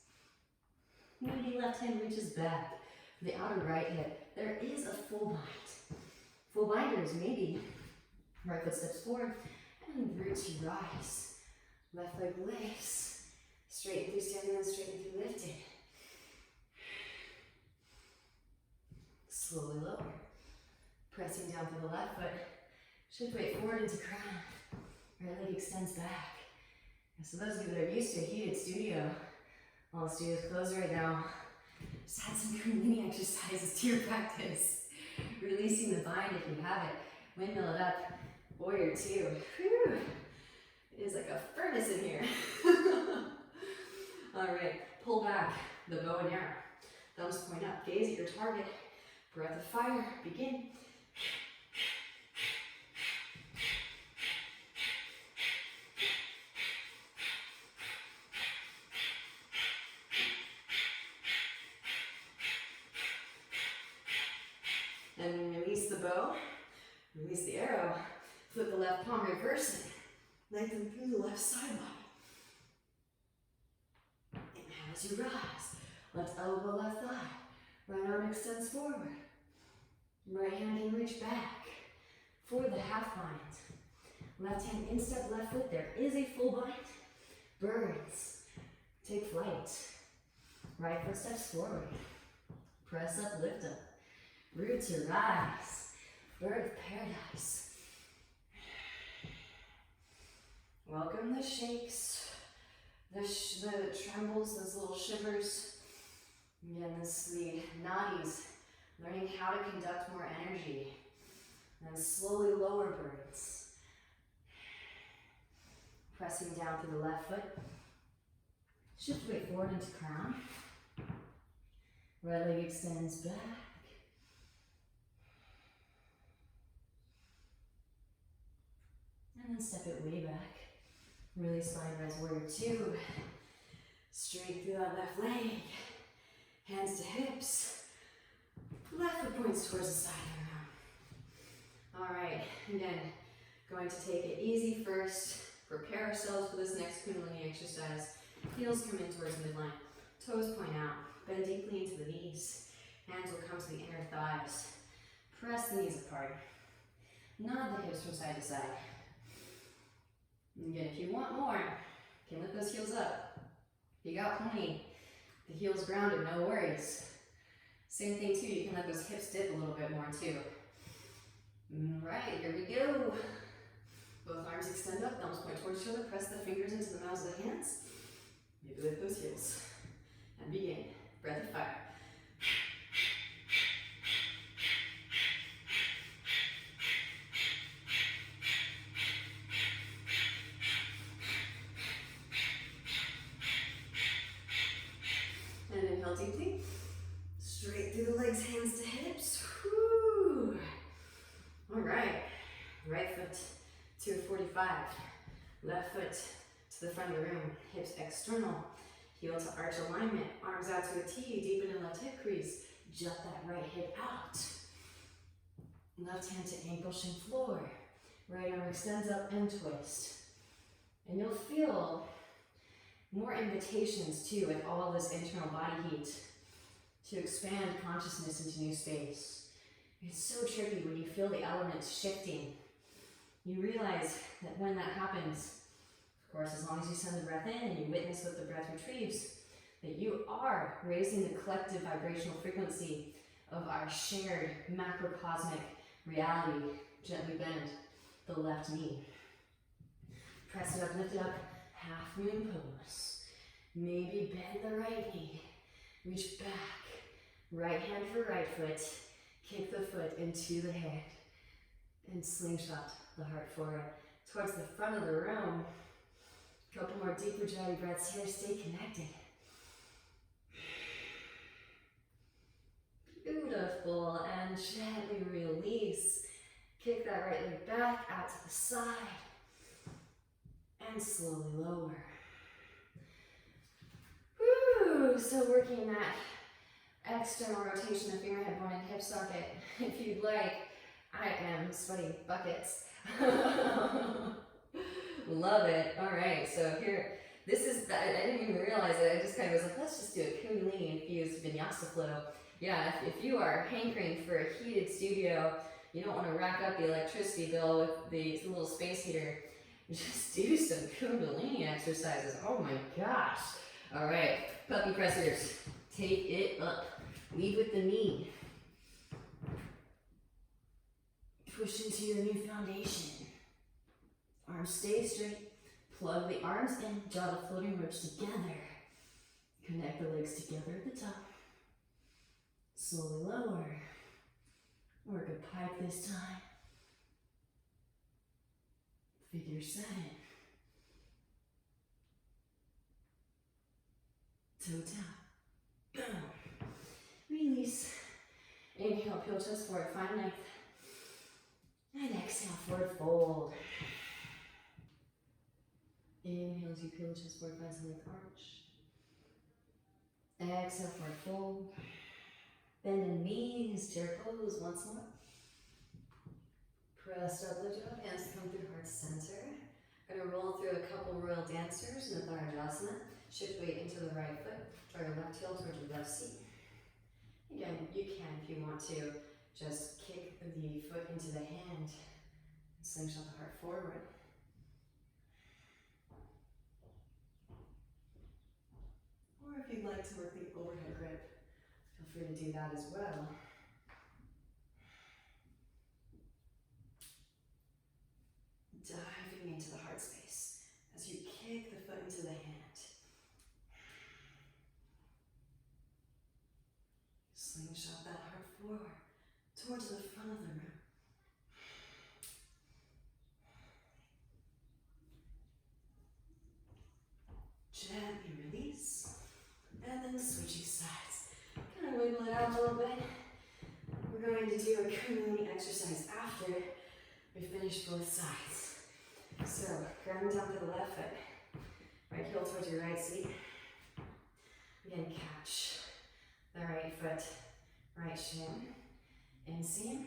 Maybe left hand reaches back for the outer right hip. There is a full bind. Full binders, maybe. Right foot steps forward and root to rise. Left leg lifts. Straighten through standing and straighten through lifted. Slowly lower. Pressing down for the left foot. Shift weight forward into crown. Right leg extends back. And so those of you that are used to a heated studio, all the studio's closed right now. Just add some Kundalini exercises to your practice. Releasing the bind if you have it. Windmill it up. Warrior two. Whew. It is like a furnace in here. Alright, pull back the bow and arrow. Thumbs point up, gaze at your target. Breath of fire, begin. And release the bow, release the arrow, flip the left palm, reverse it. Lengthen through the left side body. Inhale as to rise. Left elbow, left thigh. Right arm extends forward. Right hand can reach back for the half bind. Left hand instep, left foot. There is a full bind. Birds. Take flight. Right foot steps forward. Press up, lift up. Root to rise. Bird of paradise. Welcome the shakes, the trembles, those little shivers. Again, the nadis, learning how to conduct more energy. And slowly lower birds. Pressing down through the left foot. Shift weight forward into crown. Right leg extends back. And then step it way back. Really spine rise warrior 2. Straight through that left leg. Hands to hips. Left foot points towards the side of the room. Alright, again, going to take it easy first. Prepare ourselves for this next Kundalini exercise. Heels come in towards midline. Toes point out. Bend deeply into the knees. Hands will come to the inner thighs. Press the knees apart. Nod the hips from side to side. Again, if you want more, you can lift those heels up. If you got plenty, the heels grounded, no worries. Same thing too, you can let those hips dip a little bit more too. Right, here we go. Both arms extend up, thumbs point towards each other, press the fingers into the mouths of the hands. Maybe lift those heels. And begin. Breath of fire. And inhale deeply. Straight through the legs, hands to hips. Woo. All right. Right foot to a 45. Left foot to the front of the room. Hips external. Heel to arch alignment. Arms out to a T. Deepen in left hip crease. Jut that right hip out. Left hand to ankle shin floor. Right arm extends up and twist. And you'll feel more invitations too with all this internal body heat to expand consciousness into new space. It's so tricky when you feel the elements shifting. You realize that when that happens, of course, as long as you send the breath in and you witness what the breath retrieves, that you are raising the collective vibrational frequency of our shared macrocosmic reality. Gently bend the left knee. Press it up, lift it up. Half moon pose. Maybe bend the right knee. Reach back. Right hand for right foot. Kick the foot into the head. And slingshot the heart forward towards the front of the room. A couple more deep Ujjayi breaths here. Stay connected. Beautiful. And gently release. Kick that right leg back out to the side. And slowly lower. Woo! So working that external rotation of fingerhead bone and hip socket. If you'd like, I am sweating buckets. Love it. All right, so here, this is, I didn't even realize it. I just kind of was like, let's just do a Kundalini infused vinyasa flow. Yeah, if you are hankering for a heated studio, you don't want to rack up the electricity bill with the little space heater. Just do some Kundalini exercises. Oh my gosh. All right, puppy pressers. Take it up. Lead with the knee. Push into your new foundation. Arms stay straight. Plug the arms in. Draw the floating ribs together. Connect the legs together at the top. Slowly lower. Work a pike this time. Figure 7. Toe tap. Boom. Release. Inhale, peel chest forward, find length. And exhale, forward fold. Inhale as you peel chest forward, find some length, arch. Exhale, forward fold. Bend the knees, chair pose once more. Press up, lift up, hands come through heart center. Gonna roll through a couple royal dancers in the Asana. Shift weight into the right foot. Draw your left heel towards your left seat. Again, you can, if you want to, just kick the foot into the hand and slingshot the heart forward. Or if you'd like to work the overhead grip, feel free to do that as well. Diving into the heart space as you kick the foot into the hand. Slingshot that heart forward towards the front of the room. Gently release, and then switching sides. Kind of wiggle it out a little bit. We're going to do a Kundalini exercise after we finish both sides. So, ground down to the left foot. Right heel towards your right seat. Again, catch the right foot, right shin, inseam.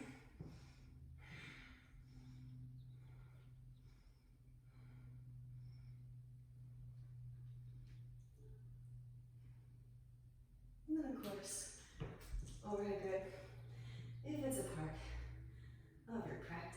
And then, of course, overhead grip, if it's a part of your practice.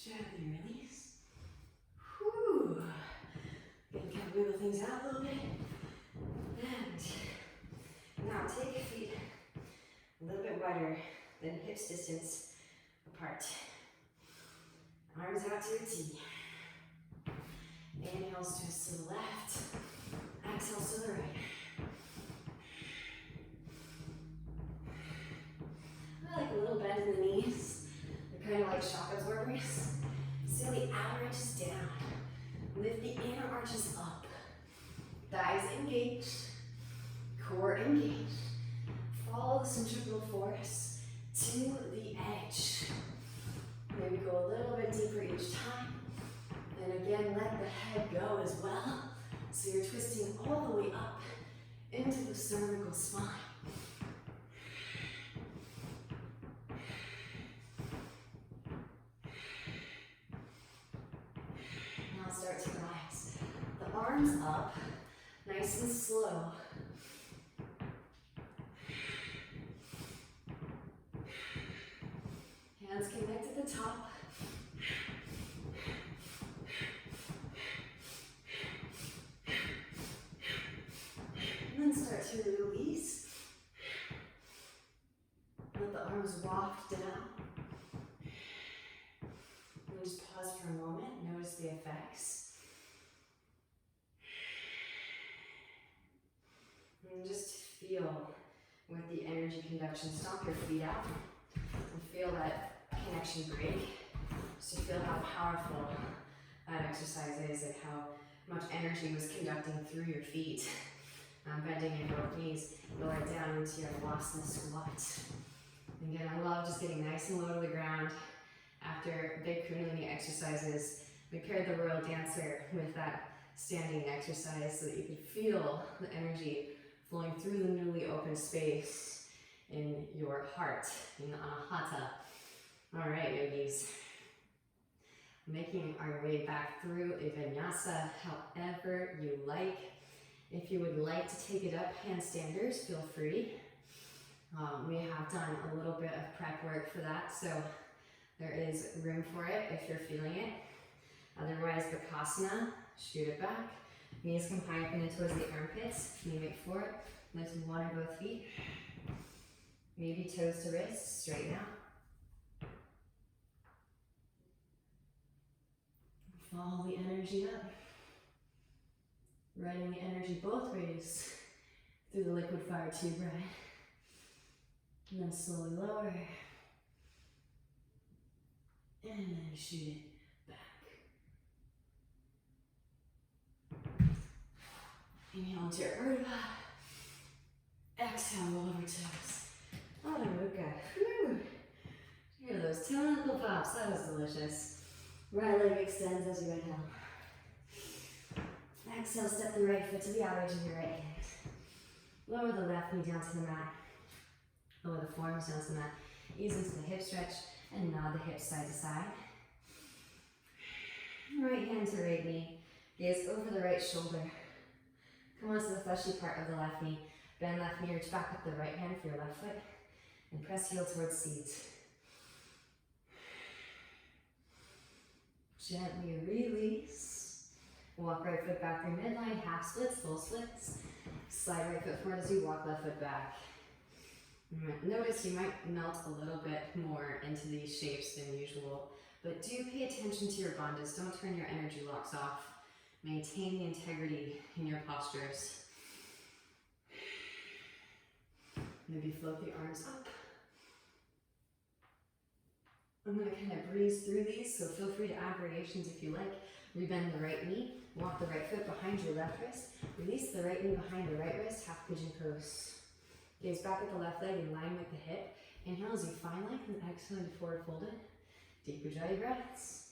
Gently release. Whew. Again, kind of wiggle things out a little bit. And now take your feet a little bit wider than hips distance apart. Arms out to a T. Inhales twist to the left. Exhales to the right. I like a little bend in the knees. They're kind of like shock absorbers. Seal the outer edges down. Lift the inner arches up. Thighs engaged. Core engaged. Follow the centripetal force to the edge. Maybe go a little bit deeper each time. And again, let the head go as well. So you're twisting all the way up into the cervical spine. Now start to rise. The arms up, nice and slow. Hands connect at the top. And then start to release. Let the arms waft down. And just pause for a moment, notice the effects. And just feel with the energy conduction. Stomp your feet out and feel that connection break. So feel how powerful that exercise is and how much energy was conducting through your feet. Bending your both knees, lower down into your Navasana squat. Again, I love just getting nice and low to the ground after big Kundalini exercises. We paired the Royal Dancer with that standing exercise so that you could feel the energy flowing through the newly opened space in your heart, in Anahata. All right, yogis. Making our way back through a vinyasa however you like. If you would like to take it up, handstanders, feel free. We have done a little bit of prep work for that, so there is room for it if you're feeling it. Otherwise, Bakasana, shoot it back. Knees come high up and in towards the armpits. Knee forward. Lift and water both feet. Maybe toes to wrists, straighten out. Follow the energy up. Running the energy both ways through the liquid fire tube, right? And then slowly lower. And then shoot it back. Inhale into your Ardha. Exhale, roll over toes. Ardha Mukha. Hear those tentacle pops. That was delicious. Right leg extends as you inhale. Exhale, step the right foot to the outer edge of your right hand. Lower the left knee down to the mat. Lower the forearms down to the mat. Ease into the hip stretch and nod the hips side to side. Right hand to right knee. Gaze over the right shoulder. Come onto the fleshy part of the left knee. Bend left knee, reach back up the right hand for your left foot. And press heel towards seats. Gently release. Walk right foot back through midline, half splits, full splits. Slide right foot forward as you walk left foot back. Notice you might melt a little bit more into these shapes than usual, but do pay attention to your bandhas. Don't turn your energy locks off. Maintain the integrity in your postures. Maybe float the arms up. I'm going to kind of breeze through these, so feel free to add variations if you like. Rebend the right knee, walk the right foot behind your left wrist, release the right knee behind the right wrist, half pigeon pose. Gaze back at the left leg in line with the hip. Inhale as you find length and exhale to forward fold it. Deep ujjayi breaths.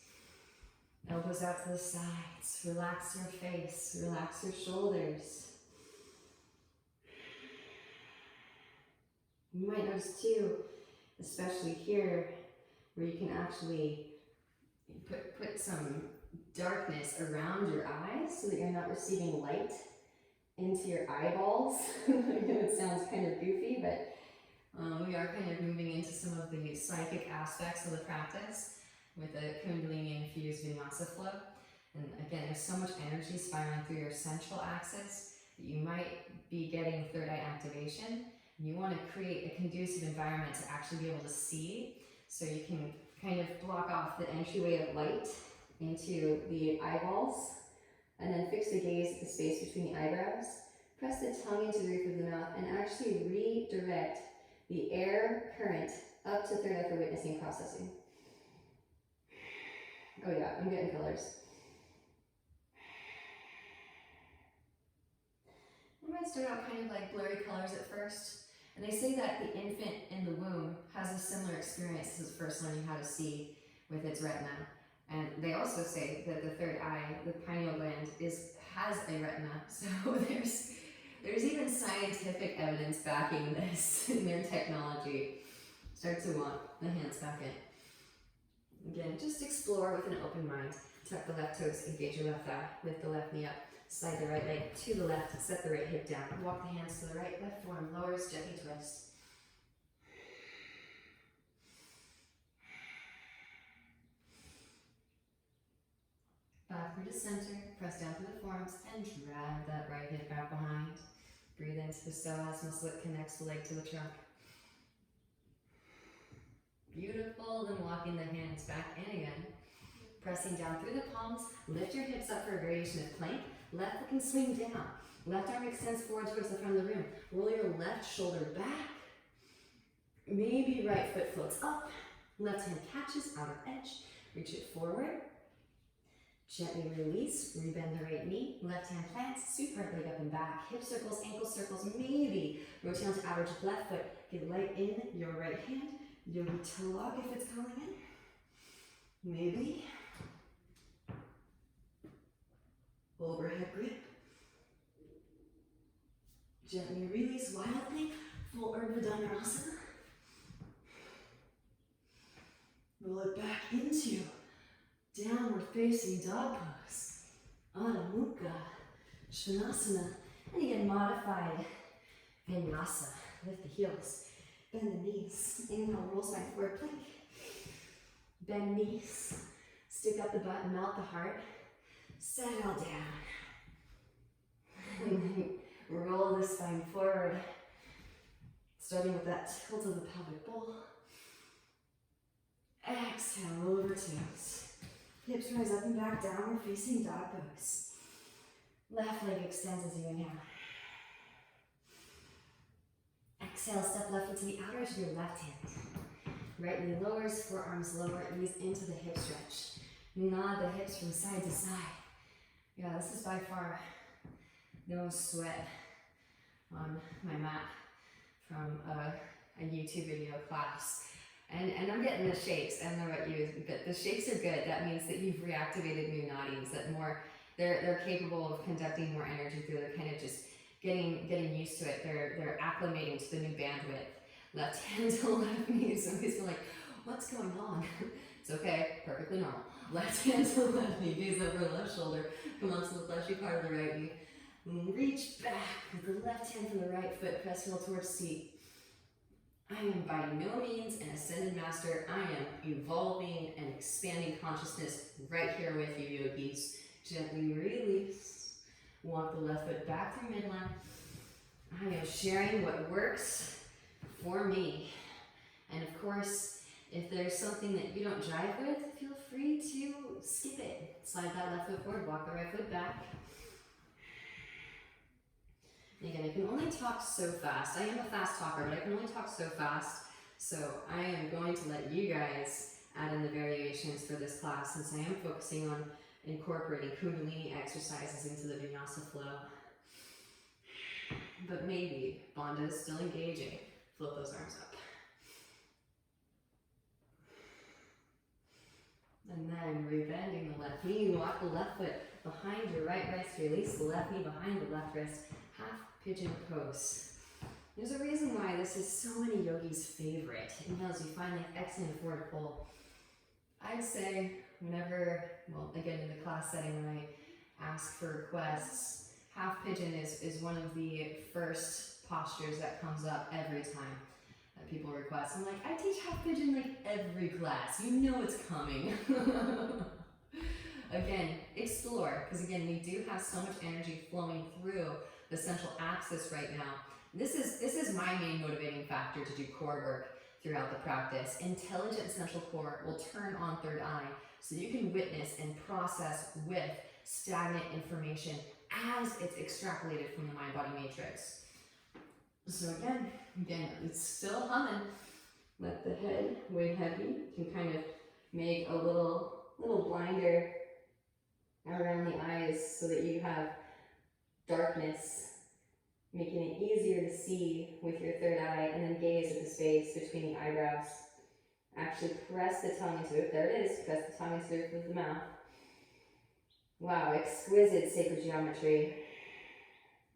Elbows out to the sides. Relax your face, relax your shoulders. You might notice too, especially here, where you can actually put some darkness around your eyes so that you're not receiving light into your eyeballs. I know it sounds kind of goofy, but we are kind of moving into some of the psychic aspects of the practice with the Kundalini infused vinyasa flow. And again, there's so much energy spiraling through your central axis that you might be getting third eye activation. And you want to create a conducive environment to actually be able to see, so you can kind of block off the entryway of light into the eyeballs, and then fix the gaze at the space between the eyebrows. Press the tongue into the roof of the mouth and actually redirect the air current up to third eye for witnessing and processing. Oh yeah, I'm getting colors. I'm going to start out kind of like blurry colors at first. And they say that the infant in the womb has a similar experience as first learning how to see with its retina. And they also say that the third eye, the pineal gland, has a retina. So there's even scientific evidence backing this in their technology. Start to want the hands back in. Again, just explore with an open mind. Tuck the left toes, engage your left thigh, lift the left knee up, slide the right leg to the left, set the right hip down, walk the hands to the right, left forearm lowers, gently twist. Back through to center, press down through the forearms and drag that right hip back behind. Breathe into the psoas muscle that connects the leg to the trunk. Beautiful, then walking the hands back in again. Pressing down through the palms, lift your hips up for a variation of plank. Left foot can swing down. Left arm extends forward towards the front of the room. Roll your left shoulder back. Maybe right foot floats up. Left hand catches outer edge. Reach it forward. Gently release. Rebend the right knee. Left hand plants. Sweep right leg up and back. Hip circles, ankle circles. Maybe rotate onto outer edge of left foot. Get light in your right hand. Yogi toe log if it's calling in. Maybe overhead grip. Gently release wildly. Full Ardha Asana. Roll it back into downward facing dog pose. Ardha Mukha. Svanasana. And again, modified vinyasa. Lift the heels. Bend the knees. Inhale, roll spine forward, plank. Bend knees. Stick up the butt, melt the heart. Settle down. And then roll the spine forward. Starting with that tilt of the pelvic bowl. Exhale, over toes. Hips rise up and back, downward facing dog pose. Left leg extends as you inhale. Exhale, step left foot to the outer edge of your left hand. Right knee lowers, forearms lower, ease into the hip stretch. Nod the hips from side to side. Yeah, this is by far the most sweat on my mat from a YouTube video class. And I'm getting the shakes. I don't know about you, but the shakes are good. That means that you've reactivated new nadis, that they're capable of conducting more energy through. They're kind of just getting used to it. They're acclimating to the new bandwidth. Left hand to left knee. Somebody's been like, what's going on? It's okay, perfectly normal. Left hand to left knee, gaze over left shoulder. Come onto the fleshy part of the right knee. Reach back with the left hand from the right foot, press heel towards seat. I am by no means an ascended master. I am evolving and expanding consciousness right here with you, yogis. Gently release. Walk the left foot back through midline. I am sharing what works for me. And of course, if there's something that you don't jive with, feel free to skip it. Slide that left foot forward, walk the right foot back. And again, I can only talk so fast. I am a fast talker, but I can only talk so fast. So I am going to let you guys add in the variations for this class, since I am focusing on incorporating Kundalini exercises into the vinyasa flow. But maybe bandha is still engaging. Float those arms up. And then rebending the left knee, walk the left foot behind your right wrist, release the left knee behind the left wrist, half pigeon pose. There's a reason why this is so many yogis' favorite. Inhales, you find like exhaling forward fold. I'd say whenever, well, again in the class setting when I ask for requests, half pigeon is one of the first postures that comes up every time that people request. I'm like, I teach half pigeon like every class. You know it's coming. Again, explore, because again, we do have so much energy flowing through the central axis right now. This is my main motivating factor to do core work throughout the practice. Intelligent central core will turn on third eye so you can witness and process with stagnant information as it's extrapolated from the mind-body matrix. So again, it's still humming. Let the head weigh heavy. You can kind of make a little blinder around the eyes so that you have darkness, making it easier to see with your third eye, and then gaze at the space between the eyebrows. Actually press the tongue into it. There it is. Press the tongue into the roof of the mouth. Wow, exquisite sacred geometry.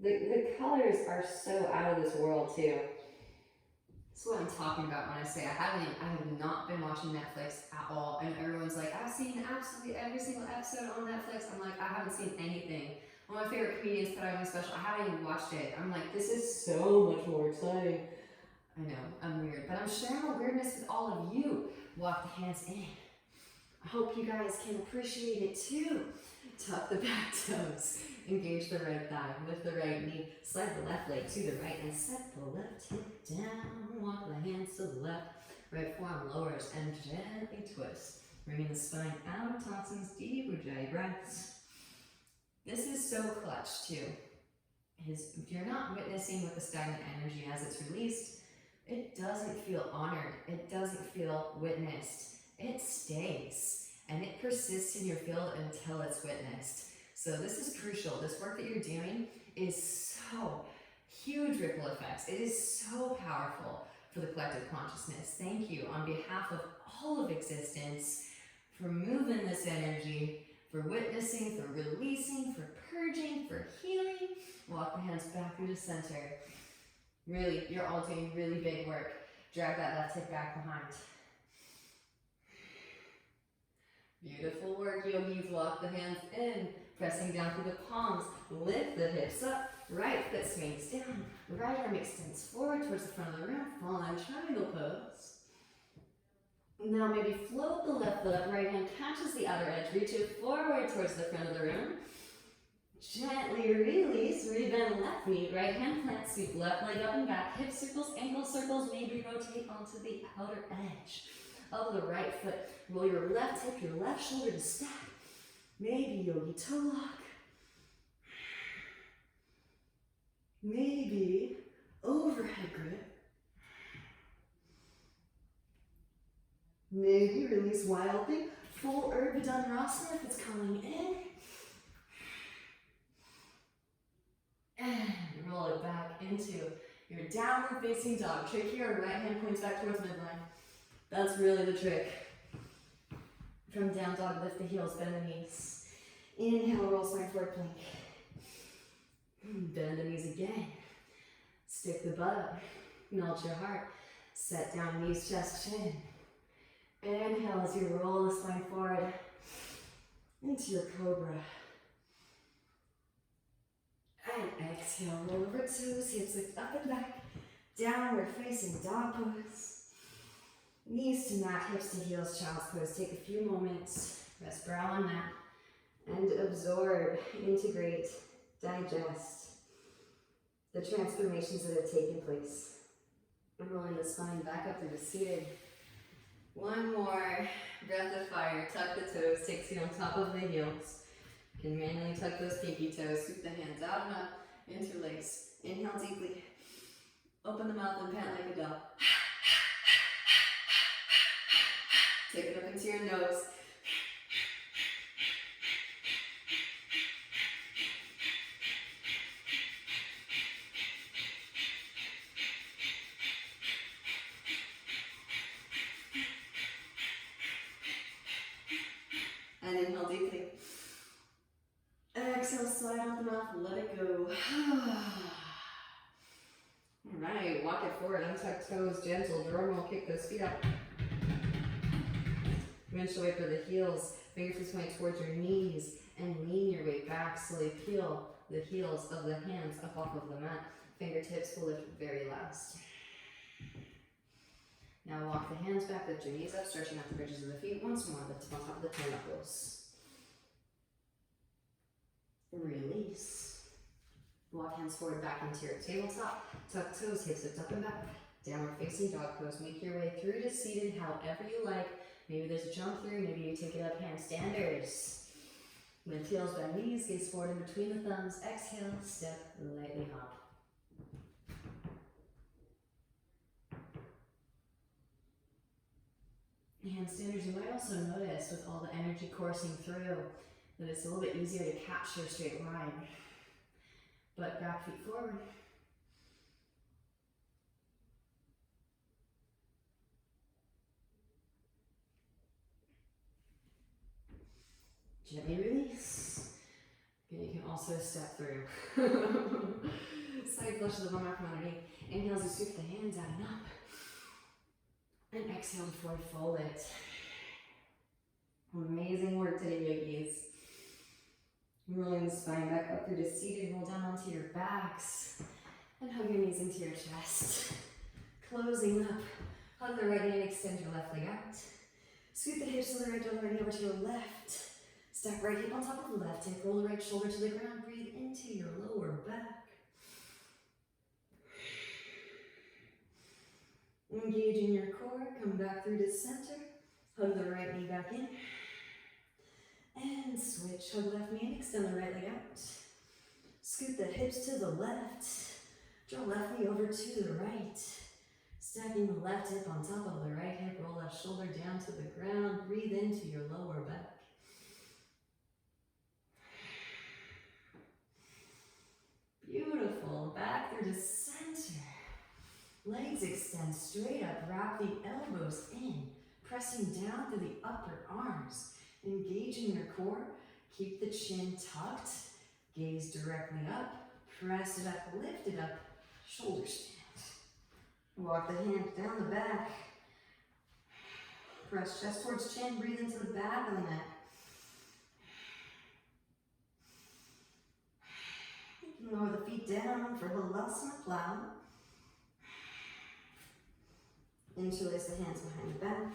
The colors are so out of this world too. That's what I'm talking about when I say I have not been watching Netflix at all, and everyone's like, I've seen absolutely every single episode on Netflix. I'm like, I haven't seen anything. One of my favorite comedians put out a new special. I haven't even watched it. I'm like, this is so much more exciting. I know, I'm weird, but I'm sharing my weirdness with all of you. Walk the hands in. I hope you guys can appreciate it too. Tuck the back toes. Engage the right thigh with the right knee. Slide the left leg to the right and set the left hip down. Walk the hands to the left. Right forearm lowers and gently twist. Bringing the spine out of toxins, deep Ujjayi breaths. This is so clutch too. If you're not witnessing with the stagnant energy as it's released, it doesn't feel honored. It doesn't feel witnessed. It stays and it persists in your field until it's witnessed. So this is crucial. This work that you're doing is so huge ripple effects. It is so powerful for the collective consciousness. Thank you on behalf of all of existence for moving this energy, for witnessing, for releasing, for purging, for healing. Walk the hands back through the center. Really, you're all doing really big work. Drag that left hip back behind. Beautiful work, yogis. Walk the hands in, pressing down through the palms. Lift the hips up. Right foot swings down. Right arm extends forward towards the front of the room. Fall in triangle pose. Now maybe float the left foot up. Right hand catches the outer edge. Reach it forward towards the front of the room. Gently release. Rebend left knee. Right hand plant. Sweep left leg up and back. Hip circles, ankle circles. Maybe rotate onto the outer edge of the right foot. Roll your left hip, your left shoulder to stack. Maybe yogi toe lock. Maybe overhead grip. Maybe release wild thing. Full Urdhva Dhanurasana if it's coming in. And roll it back into your downward facing dog. Trick here, right hand points back towards midline. That's really the trick. From down dog, lift the heels, bend the knees. Inhale, roll spine forward plank. Bend the knees again. Stick the butt up. Melt your heart. Set down knees, chest, chin. Inhale as you roll the spine forward into your cobra. And exhale, roll over toes, hips lift up and back. Downward facing dog pose. Knees to mat, hips to heels, child's pose. Take a few moments, rest brow on mat, and absorb, integrate, digest the transformations that have taken place. And rolling the spine back up through the seated. One more breath of fire. Tuck the toes, take seat on top of the heels. You can manually tuck those pinky toes, sweep the hands out and up, interlace. Inhale deeply. Open the mouth and pant like a dove. Take it up into your nose. And inhale deeply. Exhale, slide out the mouth, let it go. Alright, walk it forward, untuck toes, gentle, drum roll, kick those feet up. Eventually wait for the heels, fingertips point towards your knees, and lean your weight back. Slowly peel the heels of the hands up off of the mat. Fingertips will lift very last. Now walk the hands back, lift your knees up, stretching out the bridges of the feet once more. Lift on top of the toe knuckles. Release. Walk hands forward back into your tabletop. Tuck toes, hips lift up and back. Downward facing dog pose. Make your way through to seated however you like. Maybe there's a jump through, maybe you take it up handstanders. Lift heels, bend knees, gaze forward in between the thumbs. Exhale, step, lightly hop. Handstanders, you might also notice with all the energy coursing through that it's a little bit easier to capture a straight line. But back feet forward. Gently release. And you can also step through. Side flush of the bum out from underneath. Inhale as you sweep the hands out and up. And exhale before you fold it. Amazing work today, yogis. Rolling the spine back up through to seated. Roll down onto your backs. And hug your knees into your chest. Closing up. Hug the right hand, extend your left leg out. Scoot the hips to the right, draw the right knee over to your left. Stack right hip on top of the left hip. Roll the right shoulder to the ground. Breathe into your lower back. Engage in your core. Come back through to center. Hug the right knee back in. And switch. Hug left knee in. Extend the right leg out. Scoot the hips to the left. Draw left knee over to the right. Stacking the left hip on top of the right hip. Roll left shoulder down to the ground. Breathe into your lower back. Beautiful. Back through to center. Legs extend straight up. Wrap the elbows in. Pressing down through the upper arms. Engage in your core. Keep the chin tucked. Gaze directly up. Press it up. Lift it up. Shoulder stand. Walk the hands down the back. Press chest towards chin. Breathe into the back of the neck. Lower the feet down for Halasana plow. Interlace the hands behind the back.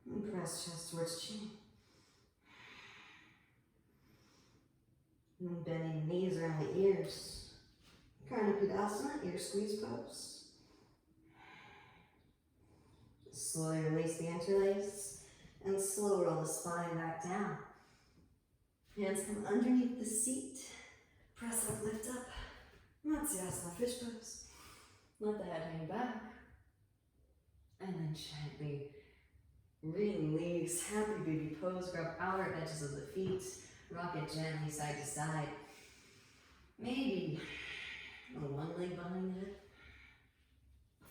And press chest towards chin. And bending knees around the ears. Karmic Asana, ear squeeze pose. Slowly release the interlace and slow roll the spine back down. Hands come underneath the seat. Press up, lift up. Matsyasana, fish pose. Let the head hang back. And then gently release. Happy baby pose. Grab outer edges of the feet. Rock it gently side to side. Maybe one leg behind it,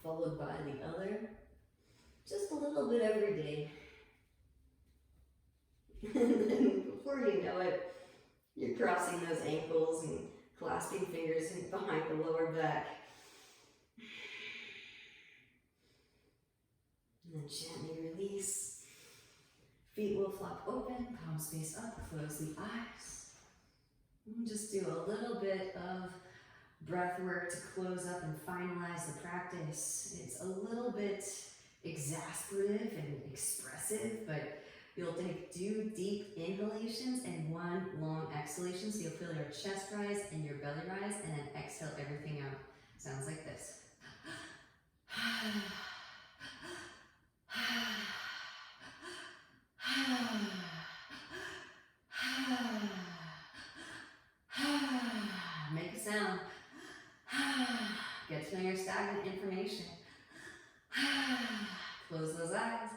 followed by the other. Just a little bit every day. And then before you know it, you're crossing those ankles and clasping fingers behind the lower back. And then gently release. Feet will flop open, palm space up, close the eyes. And just do a little bit of breath work to close up and finalize the practice. It's a little bit exasperative and expressive, but you'll take 2 deep inhalations and 1 long exhalation, so you'll feel your chest rise and your belly rise, and then exhale everything out. Sounds like this. Make a sound. Get to know your stagnant information. Close those eyes.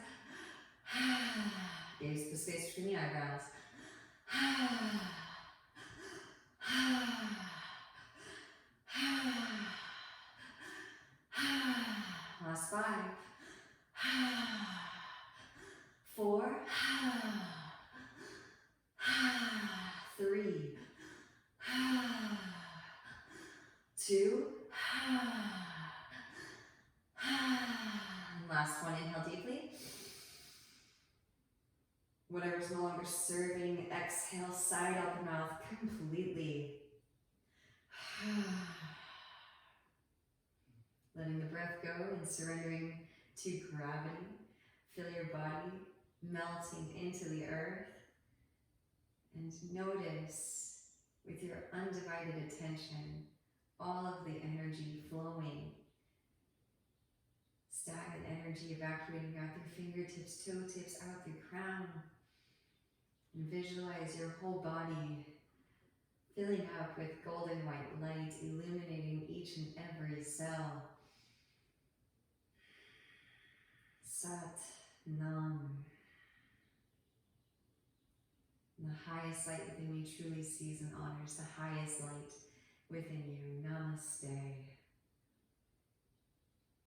Use the space between the eyebrows. Last 5. 4. 3. 2. Last one, inhale deeply. Whatever's no longer serving, exhale, side out the mouth completely. Letting the breath go and surrendering to gravity. Feel your body melting into the earth. And notice with your undivided attention all of the energy flowing. Stagnant energy evacuating out through fingertips, toe tips, out through crown. And visualize your whole body filling up with golden white light, illuminating each and every cell. Sat Nam. The highest light within me truly sees and honors the highest light within you. Namaste.